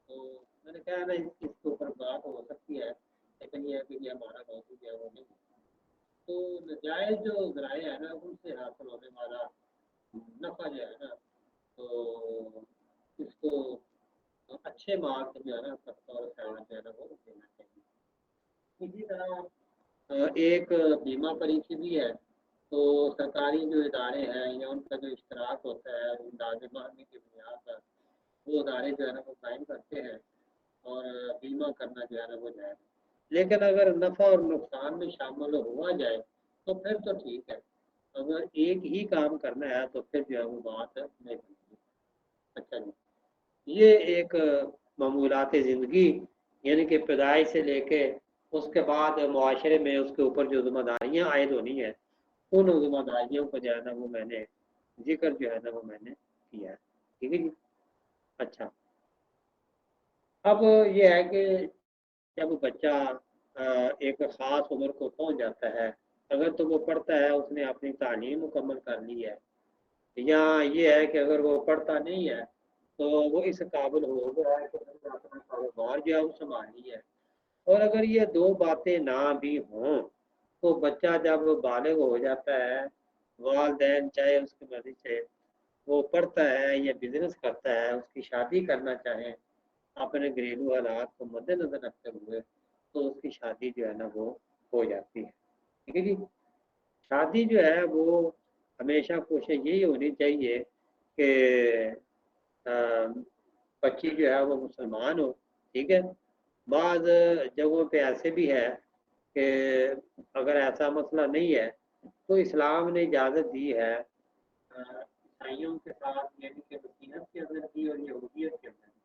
تو میں نے کہا نا اس کے اوپر بات ہو سکتی ہے، لیکن یہ ہے کہ یہ ہمارا موضوع جو ہے وہ نہیں ہے، تو نجائز جو ذرائع ہے نا ان سے حاصل ہونے والا نفع جو ہے نا تو اس کو اچھے مال سے جو ہے نا سستا اور سیاح جو ہے نا وہ دینا چاہیے، اسی طرح ایک بیمہ پالیسی بھی ہے، تو سرکاری جو ادارے ہیں یا ان کا جو اشتراک ہوتا ہے انداز باہمی کی بنیاد پر وہ ادارے جو ہے نا وہ قائم کرتے ہیں اور بیمہ کرنا جو ہے نا وہ جائز ہے، لیکن اگر نفع اور نقصان میں شامل ہوا جائے تو پھر تو ٹھیک ہے، اگر ایک ہی کام کرنا ہے تو پھر جو ہے وہ بات نہیں بنتی۔ اچھا جی، یہ ایک معمولات زندگی یعنی کہ پیدائش سے لے کے اس کے بعد معاشرے میں اس کے اوپر جو ذمہ داریاں عائد ہونی ہیں ان ذمہ داریوں کو جو ہے نا وہ میں نے ذکر جو ہے نا وہ میں نے کیا ہے، ٹھیک ہے جی۔ اچھا اب یہ ہے کہ جب بچہ ایک خاص عمر کو پہنچ جاتا ہے، اگر تو وہ پڑھتا ہے اس نے اپنی تعلیم مکمل کر لی ہے، یا یہ ہے کہ اگر وہ پڑھتا نہیں ہے تو وہ اس قابل ہو گیا ہے کہ اپنا کاروبار جو ہے وہ سنبھال لی ہے، اور اگر یہ دو باتیں نہ بھی ہوں تو بچہ جب بالغ ہو جاتا ہے والدین چاہے اس کی مرضی سے وہ پڑھتا ہے یا بزنس کرتا ہے اس کی شادی کرنا چاہیں اپنے گھریلو حالات کو مد نظر رکھتے ہوئے تو اس کی شادی جو ہے نا وہ ہو جاتی ہے، ٹھیک ہے جی۔ شادی جو ہے وہ ہمیشہ کوشش یہی ہونی چاہیے کہ بچی جو ہے وہ مسلمان ہو، ٹھیک ہے، بعض جگہوں پہ ایسے بھی ہے کہ اگر ایسا مسئلہ نہیں ہے تو اسلام نے اجازت دی ہے عیسائیوں کے ساتھ یعنی کہ مسیحیت کے اندر بھی اور یہودیت کے اندر بھی،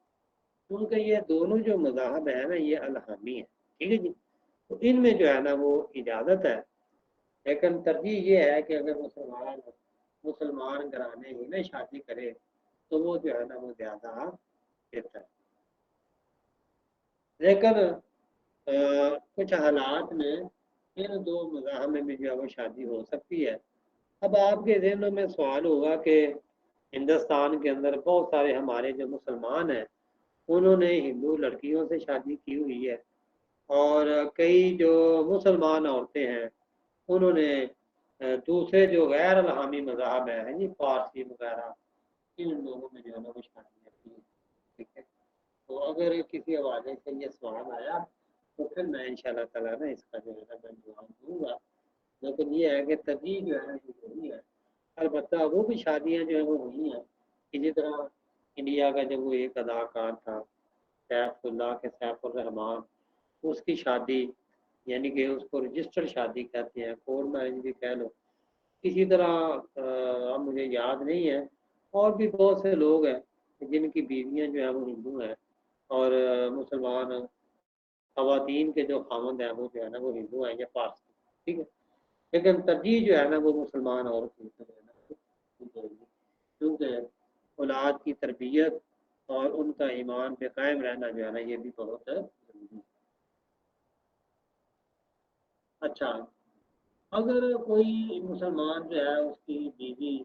کیونکہ یہ دونوں جو مذاہب ہیں نا یہ الہامی ہے، ٹھیک ہے جی، تو ان میں جو ہے نا وہ اجازت ہے، لیکن ترجیح یہ ہے کہ اگر مسلمان گھرانے ہی میں شادی کرے تو وہ جو ہے نا وہ زیادہ بہتر ہے، لیکن کچھ حالات میں ان دو مذاہب میں جو ہے وہ شادی ہو سکتی ہے۔ اب آپ کے ذہنوں میں سوال ہوگا کہ ہندوستان کے اندر بہت سارے ہمارے جو مسلمان ہیں انہوں نے ہندو لڑکیوں سے شادی کی ہوئی ہے، اور کئی جو مسلمان عورتیں ہیں انہوں نے دوسرے جو غیر الہامی مذاہب ہیں جی پارسی وغیرہ ان لوگوں میں جو ہے نا وہ شادیاں کی ہیں، ٹھیک ہے، تو اگر کسی حوالے سے یہ سوال آیا تو پھر میں انشاءاللہ تعالیٰ نا اس کا جو ہے نا میں جواب دوں گا، لیکن یہ ہے کہ ترجیح جو ہے یہ وہی ہے، البتہ وہ بھی شادیاں جو ہیں وہ ہوئی ہیں، اسی طرح انڈیا کا جب وہ ایک اداکار تھا سیف اللہ کے سیف الرحمان اس کی شادی یعنی کہ اس کو رجسٹر شادی کہتے ہیں، کورٹ میرج بھی کہہ لو، اسی طرح اب مجھے یاد نہیں ہے، اور بھی بہت سے لوگ ہیں جن کی بیویاں جو ہیں وہ ہندو ہیں اور مسلمان خواتین کے جو خاوند ہیں وہ جو ہے نا وہ ہندو ہیں یا پارسی، ٹھیک ہے، لیکن ترجیح جو ہے نا وہ مسلمان عورت کی جو ہے نا وہ دے گی، کیونکہ اولاد کی تربیت اور ان کا ایمان پہ قائم رہنا جو ہے نا یہ بھی بہت ضروری ہے۔ اچھا اگر کوئی مسلمان جو ہے اس کی بیوی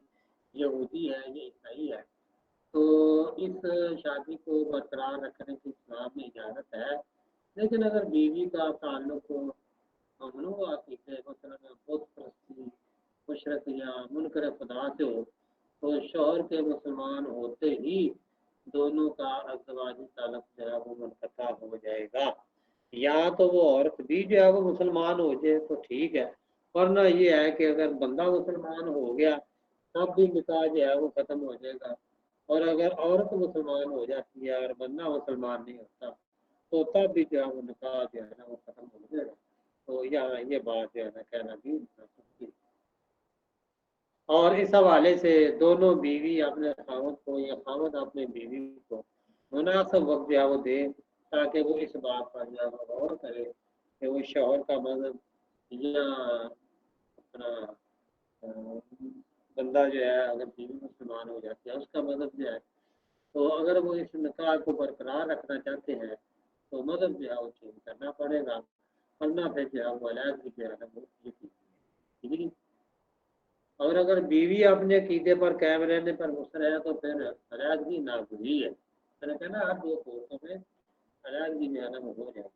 یہودی ہے یا عیسائی ہے تو اس شادی کو برقرار رکھنے کی اسلام میں اجازت ہے، لیکن اگر بیوی کا تعلق ممنوع عقیدے مثلاً بت پرستی، مشرق یا منکر خدا سے ہو تو شوہر کے مسلمان ہوتے ہی دونوں کا ازدواجی تعلق جو ہے وہ منقطع ہو جائے گا۔ یا تو وہ عورت بھی جو ہے وہ مسلمان ہو جائے تو ٹھیک ہے، ورنہ یہ ہے کہ اگر بندہ مسلمان ہو گیا تب بھی نکاح جو ہے وہ ختم ہو جائے گا، اور اگر عورت مسلمان ہو جاتی ہے اور بندہ مسلمان نہیں ہوتا تو تب بھی جو ہے وہ نکاح جو ہے نا وہ ختم ہو جائے گا۔ تو یہاں یہ بات جو ہے نا کہنا بھی مناسب ہے۔ اور اس حوالے سے دونوں بیوی اپنے خاوند کو یا خاوند اپنے بیوی کو مناسب وقت جو ہے وہ دے، تاکہ وہ اس بات پر جو ہے وہ غور کرے کہ وہ شوہر کا مذہب یا اپنا بندہ جو ہے اگر بیوی مسلمان ہو جاتی ہے اس کا مذہب جو ہے، تو اگر وہ اس نکاح کو برقرار رکھنا چاہتے ہیں تو مذہب جو ہے وہ چینج کرنا پڑے گا، ورنہ پھر جو ہے وہ علیحدگی جو ہے نا وہ ٹھیک ہے۔ اور اگر بیوی اپنے عقیدے پر قائم رہنے پر مصر ہے تو پھر علیحدگی ناگزیر ہے، میں نے کہا نا ہر دو قوتوں میں علیحدگی جو ہے نا وہ ہو جائے۔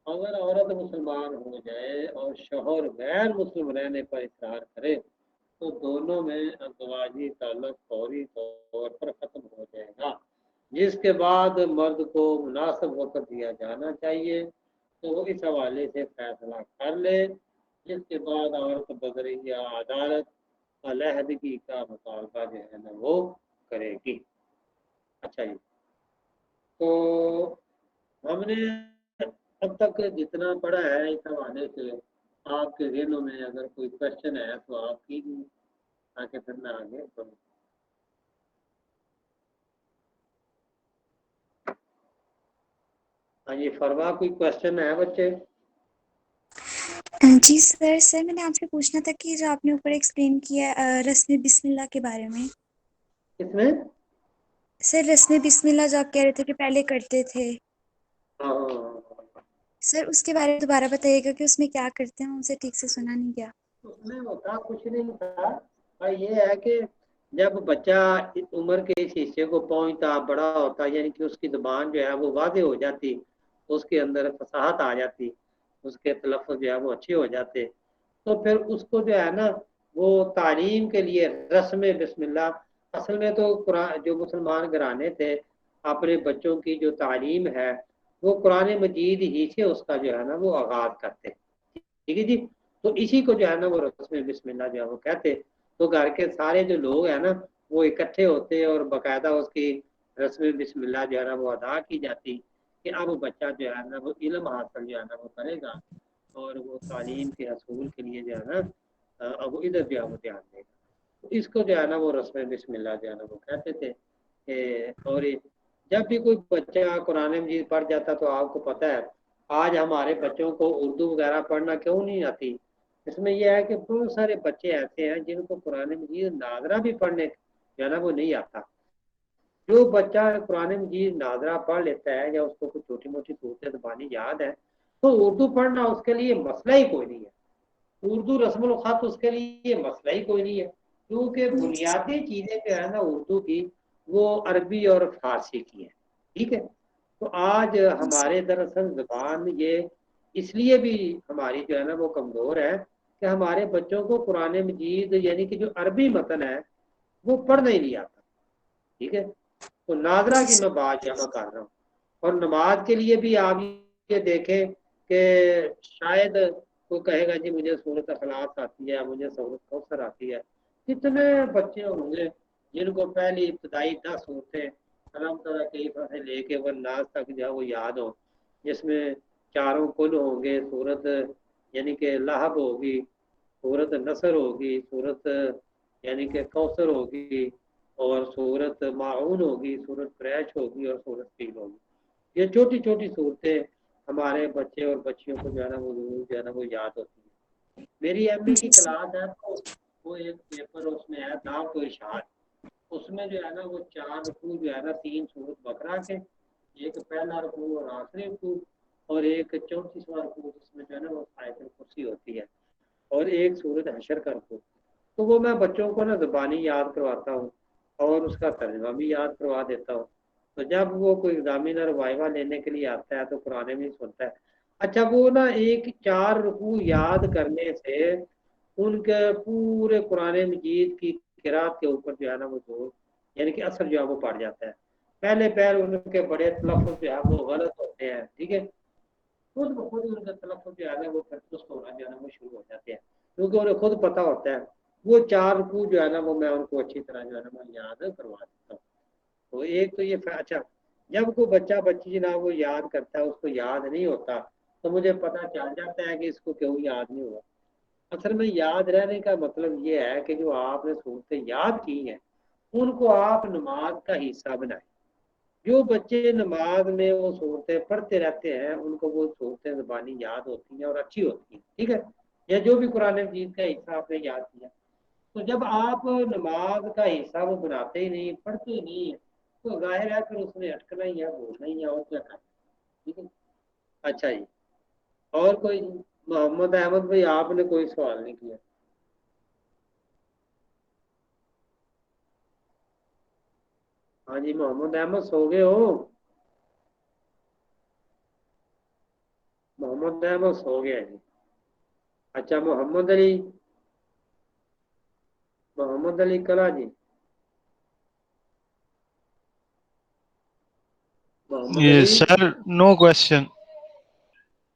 اگر عورت مسلمان ہو جائے اور شوہر غیر مسلم رہنے پر اصرار کرے تو دونوں میں ازدواجی تعلق فوری طور پر ختم ہو جائے گا، جس کے بعد مرد کو مناسب وقت دیا جانا چاہیے تو وہ اس حوالے سے فیصلہ کر لے، جس کے بعد عورت بذریعہ عدالت علیحدگی کا مطالبہ جو ہے نا وہ کرے گی۔ اچھا جی، تو ہم نے اب تک جتنا پڑھا ہے اس حوالے سے آپ کے ذہنوں میں اگر کوئی کوشچن ہے تو آپ کیجیے تاکہ پھر میں آگے بڑھوں۔ ہاں جی فرما، کوئی کوشچن ہے بچے؟ جی سر میں نے آپ سے پوچھنا تھا کہ جو آپ نے اوپر ایکسپلین کیا رسم بسم اللہ کے بارے میں، کس میں؟ سر رسم بسم اللہ جو آپ کہہ رہے تھے کہ پہلے کرتے تھے، ہاں سر اس کے بارے میں دوبارہ بتائیے گا کہ اس میں کیا کرتے ہیں، مجھے ٹھیک سے سنا نہیں گیا۔ اس میں ہوتا کچھ نہیں تھا، اور یہ ہے کہ جب بچہ اس عمر کے اس حصے کو پہنچتا بڑا ہوتا، یعنی کہ اس کی زبان جو ہے وہ واضح ہو جاتی، اس کے اندر فصاحت آ جاتی، اس کے تلفظ جو ہے وہ اچھے ہو جاتے، تو پھر اس کو جو ہے نا وہ تعلیم کے لیے رسم بسم اللہ، اصل میں تو قرآن جو مسلمان گھرانے تھے اپنے بچوں کی جو تعلیم ہے وہ قرآن مجید ہی سے اس کا جو ہے نا وہ آغاز کرتے، ٹھیک ہے جی۔ تو اسی کو جو ہے نا وہ رسم بسم اللہ جو ہے وہ کہتے، تو گھر کے سارے جو لوگ ہیں نا وہ اکٹھے ہوتے اور باقاعدہ اس کی رسم بسم اللہ جو ہے نا وہ ادا کی جاتی کہ اب بچہ جو ہے نا وہ علم حاصل جو ہے نا وہ کرے گا اور وہ تعلیم کے حصول کے لیے جو ہے نا اب وہ ادھر جو ہے وہ دھیان دے گا، اس کو جو ہے نا وہ رسم بسم اللہ جو ہے نا وہ کہتے تھے۔ اور جب بھی کوئی بچہ قرآن مجید پڑھ جاتا تو آپ کو پتہ ہے آج ہمارے بچوں کو اردو وغیرہ پڑھنا کیوں نہیں آتی، اس میں یہ ہے کہ بہت سارے بچے ایسے ہیں جن کو قرآن مجید ناظرہ بھی پڑھنے جو ہے نا وہ نہیں آتا۔ جو بچہ قرآن مجید ناظرہ پڑھ لیتا ہے یا اس کو کچھ چھوٹی موٹی صورتیں زبانی یاد ہے تو اردو پڑھنا اس کے لیے مسئلہ ہی کوئی نہیں ہے، اردو رسم الخط اس کے لیے مسئلہ ہی کوئی نہیں ہے، کیونکہ بنیادی چیزیں جو ہے نا اردو کی وہ عربی اور فارسی کی ہے، ٹھیک ہے۔ تو آج ہمارے دراصل زبان یہ اس لیے بھی ہماری جو ہے نا وہ کمزور ہے کہ ہمارے بچوں کو قرآن مجید یعنی کہ جو عربی متن ہے وہ پڑھنا ہی نہیں آتا، ٹھیک ہے۔ تو ناظرہ کی میں بات جمع کر رہا ہوں، اور نماز کے لیے بھی آپ یہ دیکھیں کہ شاید کوئی کہے گا جی مجھے سورۃ اخلاص آتی ہے، مجھے سورۃ کوثر آتی ہے، کتنے بچے ہوں گے جن کو پہلی ابتدائی 10 صورتیں الحمد للہ کئی سے لے کے والناس تک جو ہے وہ یاد ہو، جس میں چاروں کل ہوں گے، سورت یعنی کہ لہب ہوگی، سورت نصر ہوگی، سورت یعنی کہ کوثر ہوگی، اور سورت معون ہوگی، سورت قریش ہوگی، اور سورت فیل ہوگی۔ یہ چھوٹی چھوٹی صورتیں ہمارے بچے اور بچیوں کو جو ہے نا وہ جو ہے نا وہ یاد ہوتی ہیں۔ میری ایم اے کی کلاس ہے تو وہ ایک پیپر اس میں ہے دعوت و ارشاد، اس میں جو ہے نا وہ 4 رکوع جو ہے نا 3 سورت بقرہ کے، ایک پہلا رکوع اور آخری رکوع، اور ایک 34واں رکوع جس میں جو ہے نا وہ آیت الکرسی ہوتی ہے، اور ایک سورت حشر کا رکوع، تو وہ میں بچوں کو نا زبانی یاد کرواتا ہوں، اور اس کا ترجمہ بھی یاد کروا دیتا ہوں. تو جب وہ کوئی ایگزامینر وائوا لینے کے لیے آتا ہے تو قرآن میں سنتا ہے. اچھا وہ نا ایک 4 رکوع یاد کرنے سے ان کے پورے قرآن مجید کی قرات کے اوپر جو ہے نا وہ زور یعنی کہ اثر جو ہے وہ پڑ جاتا ہے. پہلے ان کے بڑے تلفظ جو ہے وہ غلط ہوتے ہیں. ٹھیک ہے, خود بخود ان کا تلفظ جو ہے نا وہ درست ہونا جو ہے نا وہ شروع ہو جاتے ہیں, کیونکہ انہیں خود پتہ ہوتا ہے. وہ 4 رکوع جو ہے نا وہ میں ان کو اچھی طرح جو ہے نا میں یاد کروا دیتا ہوں. تو ایک تو یہ اچھا, جب کوئی بچہ بچی جناب وہ یاد کرتا ہے اس کو یاد نہیں ہوتا تو مجھے پتہ چل جاتا ہے کہ اس کو کیوں یاد نہیں ہوا. اصل میں یاد رہنے کا مطلب یہ ہے کہ جو آپ نے صورتیں یاد کی ہیں ان کو آپ نماز کا حصہ بنائیں. جو بچے نماز میں وہ صورتیں پڑھتے رہتے ہیں ان کو وہ صورتیں زبانی یاد ہوتی ہیں اور اچھی ہوتی ہیں. ٹھیک ہے, یا جو بھی قرآن مجید کا حصہ آپ نے یاد کیا, تو جب آپ نماز کا حصہ وہ بناتے ہی نہیں, پڑھتے ہی نہیں ہیں, تو ظاہر ہے پھر اس نے اٹکنا ہی ہے, بولنا ہی ہے, اور کیا کرنا. ٹھیک ہے, اچھا جی. اور کوئی محمد احمد بھائی آپ نے کوئی سوال نہیں کیا. ہاں جی, محمد احمد سو گئے ہو؟ محمد احمد سو گیا جی. اچھا محمد علی کلا جی, محمد یہ علی سر نو کوشچن,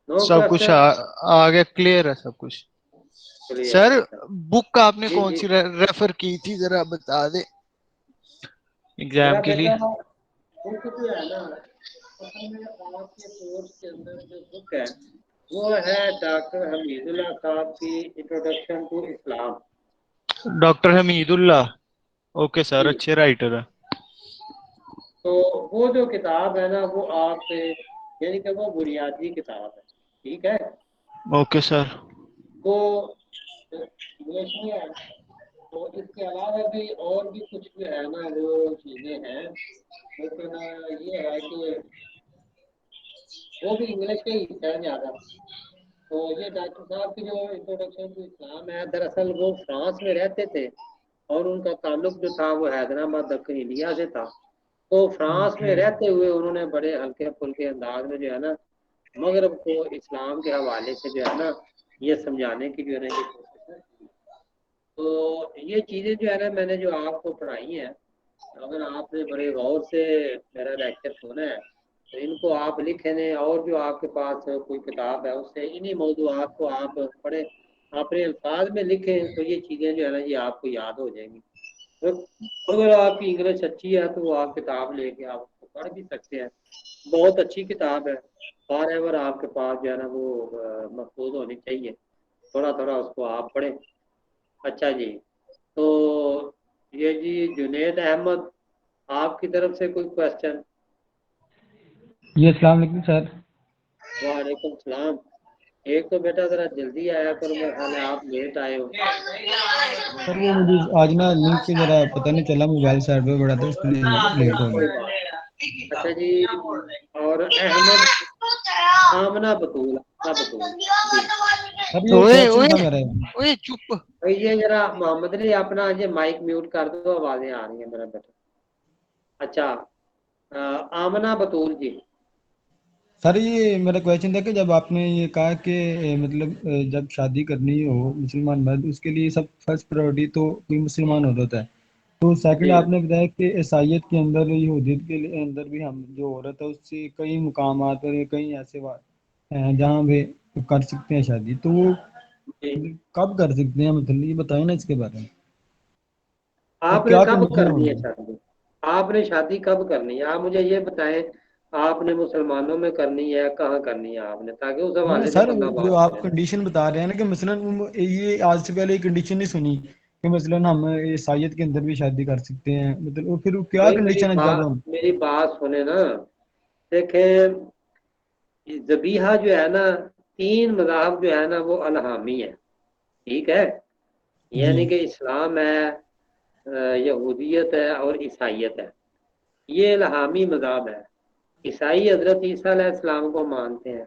نو سب کچھ کوشچن. آگے کلیئر ہے سب کچھ. کلیئر سر ہے اچھا. بک آپ نے جی کون جی سی ریفر کی تھی ذرا بتا دیں میرا ایگزام کے لیے. بیٹا بک جو ہے نا اصل میں آپ کے کورس کے اندر جو بک ہے وہ ہے ڈاکٹر حمید اللہ صاحب کی introduction to Islam. Doctor Hamidullah, okay sir, جی, اچھے رائٹر ہے. تو وہ جو کتاب ہے نا وہ آپ سے یعنی کہ وہ بنیادی کتاب ہے. ٹھیک ہے, اوکے سر. وہ انگلش میں ہے. تو اس کے علاوہ بھی اور بھی کچھ جو ہے نا وہ چیزیں ہیں, لیکن یہ ہے کہ وہ بھی انگلش کے ہی ہے زیادہ. تو یہ ڈاکٹر صاحب کی جو انٹروڈکشن ٹو اسلام ہے, دراصل وہ فرانس میں رہتے تھے اور ان کا تعلق جو تھا وہ حیدرآباد دکن انڈیا سے تھا. تو فرانس میں اوکے. رہتے ہوئے انہوں نے بڑے ہلکے پھلکے انداز میں جو ہے نا مغرب کو اسلام کے حوالے سے جو ہے نا یہ سمجھانے کی جو ہے نا یہ کوشش ہے. تو یہ چیزیں جو ہے نا میں نے جو آپ کو پڑھائی ہیں, اگر آپ نے بڑے غور سے میرا لیکچر سنا ہے تو ان کو آپ لکھیں دیں, اور جو آپ کے پاس کوئی کتاب ہے اس سے انہی موضوعات کو آپ پڑھیں, اپنے الفاظ میں لکھیں, تو یہ چیزیں جو ہے نا یہ آپ کو یاد ہو جائیں گی. اگر آپ کی انگلش اچھی ہے تو وہ آپ کتاب لے کے آپ کو پڑھ بھی سکتے ہیں. بہت اچھی کتاب ہے, فار ایور آپ کے پاس جو ہے نا وہ محفوظ ہونی چاہیے. تھوڑا تھوڑا اس کو آپ پڑھیں. اچھا جی, تو یہ جی جنید احمد آپ کی طرف سے کوئی کوشچن؟ جی السلام علیکم سر. وعلیکم السلام. ایک تو بیٹا ذرا جلدی آیا کرو, میرے خیال ہے آپ لیٹ آئے ہو. سر وہ مجھے آج نا لنک سے ذرا پتہ نہیں چلا, موبائل سائڈ پہ پڑا تھا اس لیے لیٹ ہو کوئی گیا. بات. اچھا جی, اور احمد آمنہ بطول, جی سر یہ اوئے کوشچن اوئے تھا میرا. اوئے چپ. یہ ذرا محمد نے اپنا یہ مائک میوٹ کر دو, آوازیں آ رہی ہیں میرا بیٹا. اچھا آمنہ بطول جی. سر یہ میرا کوشچن تھا کہ جب آپ نے یہ کہا کہ مطلب جب شادی کرنی ہو مسلمان مرد, اس کے لیے سب فرسٹ پرائورٹی تو کوئی مسلمان ہوتا ہے, تو سیکنڈ جی آپ نے بتایا کہ عیسائیت کے اندر یہودیت کے اندر بھی ہم جو عورت ہے اس سے کئی مقامات پر کئی ایسے ہیں جہاں بھی کر سکتے ہیں شادی, تو وہ جی, کب کر سکتے ہیں, مطلب یہ بتائیں نا اس کے بارے میں, اور آپ نے کیا کب کنڈیشن کرنی ہے ہوگی. شادی؟ آپ نے شادی کب کرنی ہے آپ مجھے یہ بتائیں. آپ نے مسلمانوں میں کرنی ہے, کہاں کرنی ہے آپ نے, تاکہ اس حوالے سے سر بندہ جو بات آپ کرے. کنڈیشن بتا رہے ہیں نا کہ مثلا یہ آج سے پہلے یہ کنڈیشن نہیں سنی کہ مثلا ہم عیسائیت کے اندر بھی شادی کر سکتے ہیں, مطلب پھر کیا بھائی کنڈیشن ہے جب ہم. میری بات سنیں نا, دیکھیں ذبیحہ جو ہے نا 3 مذاہب جو ہے نا وہ الہامی ہے. ٹھیک ہے, جی یعنی کہ اسلام ہے, یہودیت ہے اور عیسائیت ہے. یہ الہامی مذہب ہے. عیسائی حضرت عیسیٰ علیہ السلام کو مانتے ہیں.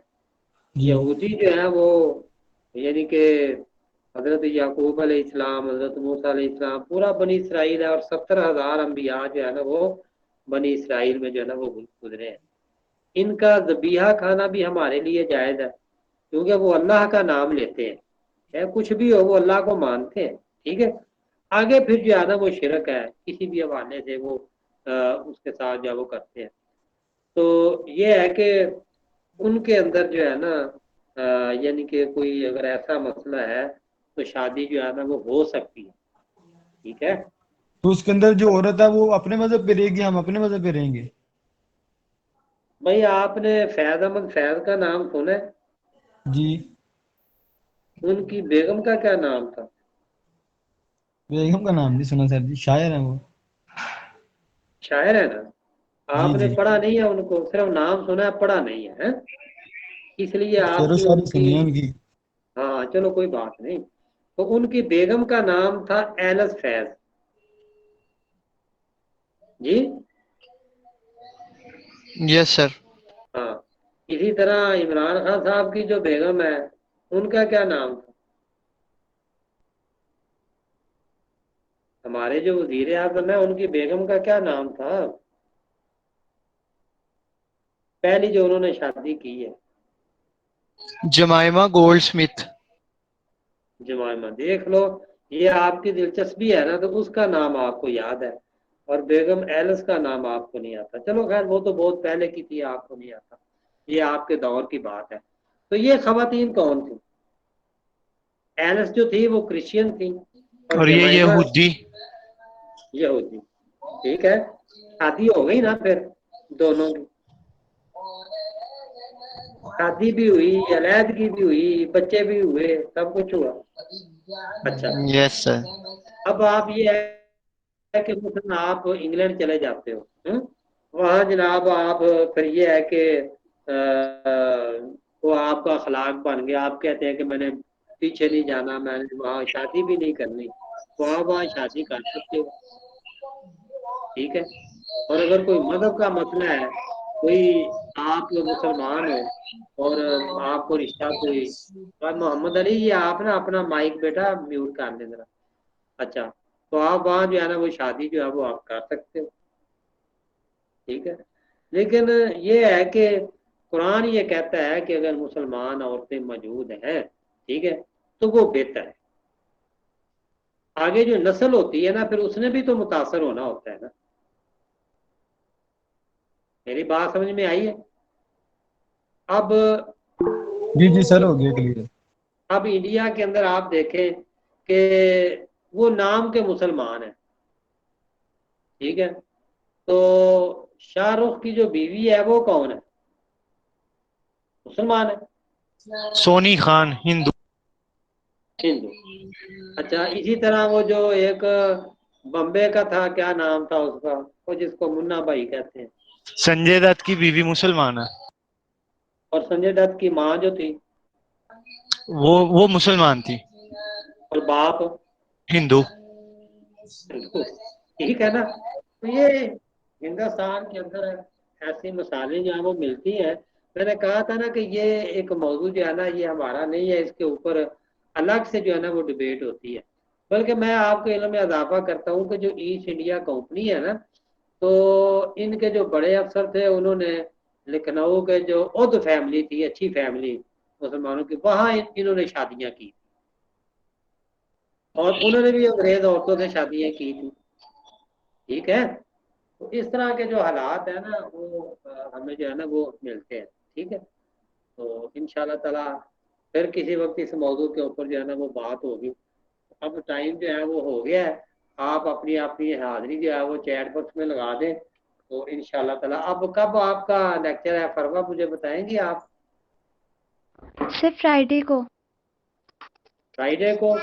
جی یہودی جو ہے وہ یعنی کہ حضرت یعقوب علیہ السلام، حضرت موسیٰ علیہ السلام، پورا بنی اسرائیل ہے، اور 70,000 انبیاء جو ہے نا وہ بنی اسرائیل میں جو ہے نا وہ گزرے ہیں۔ ان کا ذبیحہ کھانا بھی ہمارے لیے جائز ہے، کیونکہ وہ اللہ کا نام لیتے ہیں، چاہے کچھ بھی ہو وہ اللہ کو مانتے ہیں، ٹھیک ہے۔ آگے پھر جو ہے نا وہ شرک ہے، کسی بھی حوالے سے وہ اس کے ساتھ جو ہے وہ کرتے ہیں۔ تو یہ ہے کہ ان کے اندر جو ہے نا یعنی کہ کوئی اگر ایسا مسئلہ ہے تو شادی جو ہے نا وہ ہو سکتی ہے، ٹھیک ہے۔ تو اس کے اندر جو عورت ہے وہ اپنے مذہب پہ رہے گی، ہم اپنے مذہب پہ رہیں گے؟ بھائی آپ نے فیض احمد فیض کا نام سنا ہے؟ جی۔ ان کی بیگم کا کیا نام تھا؟ بیگم کا نام نہیں سنا سر جی، شاعر ہیں وہ۔ شاعر ہے نا، جی آپ نے جی، پڑھا نہیں ہے ان کو، صرف نام سنا ہے، پڑھا نہیں ہے، اس لیے شعر آپ و کی شاعری ان کی، سنی ہے ان کی۔ ہاں چلو کوئی بات نہیں۔ تو ان کی بیگم کا نام تھا ایلس فیض جی، یس سر. ہاں۔ اسی طرح عمران خان صاحب کی جو بیگم ہے ان کا کیا نام تھا؟ ہمارے جو وزیر اعظم ہے ان کی بیگم کا کیا نام تھا؟ پہلی جو انہوں نے شادی کی ہے، جمائمہ گولڈ سمتھ. جمائمہ، دیکھ لو یہ آپ کی دلچسپی ہے نا، تو اس کا نام آپ کو یاد ہے، اور بیگم ایلس کا نام آپ کو نہیں آتا۔ چلو خیر وہ تو بہت پہلے کی تھی، آپ کو نہیں آتا، یہ آپ کے دور کی بات ہے۔ تو یہ خواتین کون تھی؟ ایلس جو تھی وہ کرسچین تھی، اور اور یہ جمائمہ یہودی. یہودی، ٹھیک ہے۔ شادی ہو گئی نا پھر دونوں کی، شادی بھی ہوئی، علیحدگی بھی ہوئی، بچے بھی ہوئے، سب کچھ ہوا۔ اچھا، یس سر. اب آپ یہ ہے کہ مثلا آپ انگلینڈ چلے جاتے ہو، وہاں جناب آپ پھر یہ ہے کہ وہ آپ کا اخلاق بن گیا، آپ کہتے ہیں کہ میں نے پیچھے نہیں جانا، میں نے وہاں شادی بھی نہیں کرنی، وہاں شادی کر سکتے ہو، ٹھیک ہے۔ اور اگر کوئی مذہب کا مسئلہ ہے، کوئی آپ مسلمان ہو اور آپ کو رشتہ کوئی، اور محمد علی یہ آپ نا اپنا مائک بیٹا میوٹ کر دیں ذرا، اچھا، تو آپ وہاں جو ہے نا وہ شادی جو ہے وہ آپ کر سکتے ہو، ٹھیک ہے۔ لیکن یہ ہے کہ قرآن یہ کہتا ہے کہ اگر مسلمان عورتیں موجود ہیں، ٹھیک ہے، تو وہ بہتر ہے۔ آگے جو نسل ہوتی ہے نا پھر اس نے بھی تو متاثر ہونا ہوتا ہے نا، میری بات سمجھ میں آئی ہے؟ اب جی جی سر، ہو گیا کلیئر۔ اب انڈیا کے اندر آپ دیکھیں کہ وہ نام کے مسلمان ہیں، ٹھیک ہے، تو شاہ رخ کی جو بیوی ہے وہ کون ہے؟ مسلمان ہے، سونی خان ہندو. ہندو۔ اچھا، اسی طرح وہ جو ایک بمبے کا تھا، کیا نام تھا اس کا، وہ جس کو منا بھائی کہتے ہیں، سنجے دت کی بیوی مسلمان ہے. اور سنجے دت کی ماں جو تھی وہ مسلمان تھی. اور باپ ہندو. ہندو، ٹھیک ہے نا۔ تو یہ ہندوستان کے اندر ایسی مثالیں جو ہیں وہ ملتی ہیں۔ میں نے کہا تھا نا کہ یہ ایک موضوع جو ہے نا یہ ہمارا نہیں ہے، اس کے اوپر الگ سے جو ہے نا وہ ڈبیٹ ہوتی ہے، بلکہ میں آپ کے علم میں اضافہ کرتا ہوں کہ جو ایسٹ انڈیا کمپنی ہے نا، تو ان کے جو بڑے افسر تھے انہوں نے لکھنؤ کے جو اودھ فیملی تھی، اچھی فیملی مسلمانوں کی، وہاں انہوں نے شادیاں کی، اور انہوں نے بھی انگریز عورتوں سے شادیاں کی تھی، ٹھیک ہے۔ تو اس طرح کے جو حالات ہیں نا وہ ہمیں جو ہے نا وہ ملتے ہیں، ٹھیک ہے۔ تو انشاءاللہ تعالی پھر کسی وقت اس موضوع کے اوپر جو ہے نا وہ بات ہوگی۔ اب ٹائم جو ہے وہ ہو گیا ہے، آپ اپنی حاضری جو ہے وہ چیٹ باکس میں لگا دیں، تو انشاءاللہ تعالی اب کب آپ کا لیکچر ہے فروا مجھے بتائیں گی آپ؟ صرف فرائیڈے کو۔ فرائیڈے کو،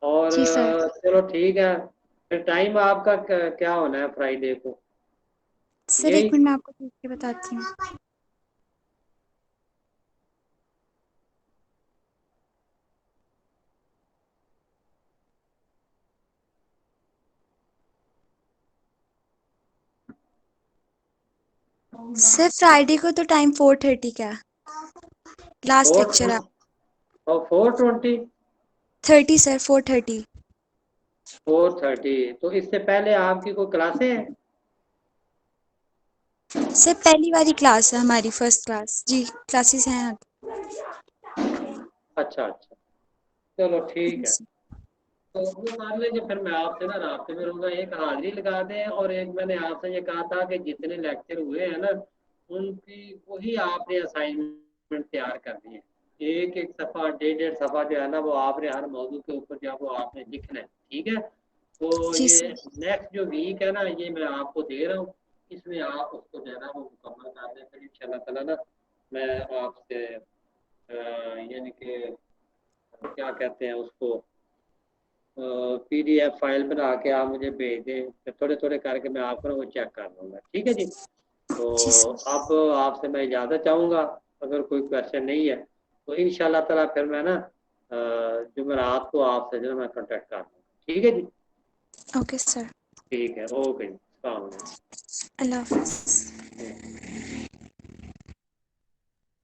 اور جی سر۔ چلو ٹھیک ہے، پھر ٹائم آپ کا کیا ہونا ہے فرائیڈے کو؟ سر یہی 1 منٹ میں آپ کو دیکھ کے بتاتی ہوں۔ سر فرائیڈے کو تو ٹائم 4:30 کا ہے، لاسٹ لیکچر ہے۔ اور 4:20 30 سر 4:30. 4:30. تو اس سے پہلے آپ کی کوئی کلاسیں ہیں؟ سر پہلی والی کلاس ہے ہماری، فرسٹ کلاس. جی کلاسز ہیں اب. اچھا اچھا، چلو ٹھیک ہے. تو وہ کر لیں گے، پھر میں آپ سے نا رابطے میں رہوں گا. ایک حاضری لگا دیں، اور ایک میں نے آپ سے یہ کہا تھا کہ جتنے لیکچر ہوئے ہیں نا ان کی وہی آپ نے اسائنمنٹ تیار کرنی ہے. ایک ایک صفحہ 1.5 صفحہ جو ہے نا وہ آپ نے ہر موضوع کے اوپر جو ہے وہ آپ نے لکھنا ہے. ٹھیک ہے؟ تو جی یہ سر. نیکسٹ جو ویک ہے نا یہ میں آپ کو دے رہا ہوں، اس میں آپ اس کو جو ہے نا وہ مکمل کر دیں. پھر ان شاء اللہ تعالیٰ نا میں آپ سے یعنی کہ کیا کہتے ہیں اس کو PDF فائل بنا کے آپ مجھے بھیج دیں. پھر تھوڑے تھوڑے کر کے میں آپ کو وہ چیک کر لوں گا. ٹھیک ہے جی؟ تو جی سر. اب آپ سے میں اجازت چاہوں گا، اگر کوئی کویشچن نہیں ہے تو ان شاء اللہ تعالیٰ پھر میں نا جمعرات کو آپ سے جو ہے میں کانٹیکٹ کر لوں گا. ٹھیک ہے جی؟ Okay sir. ٹھیک ہے، اوکے جی، السلام علیکم. اللہ حافظ.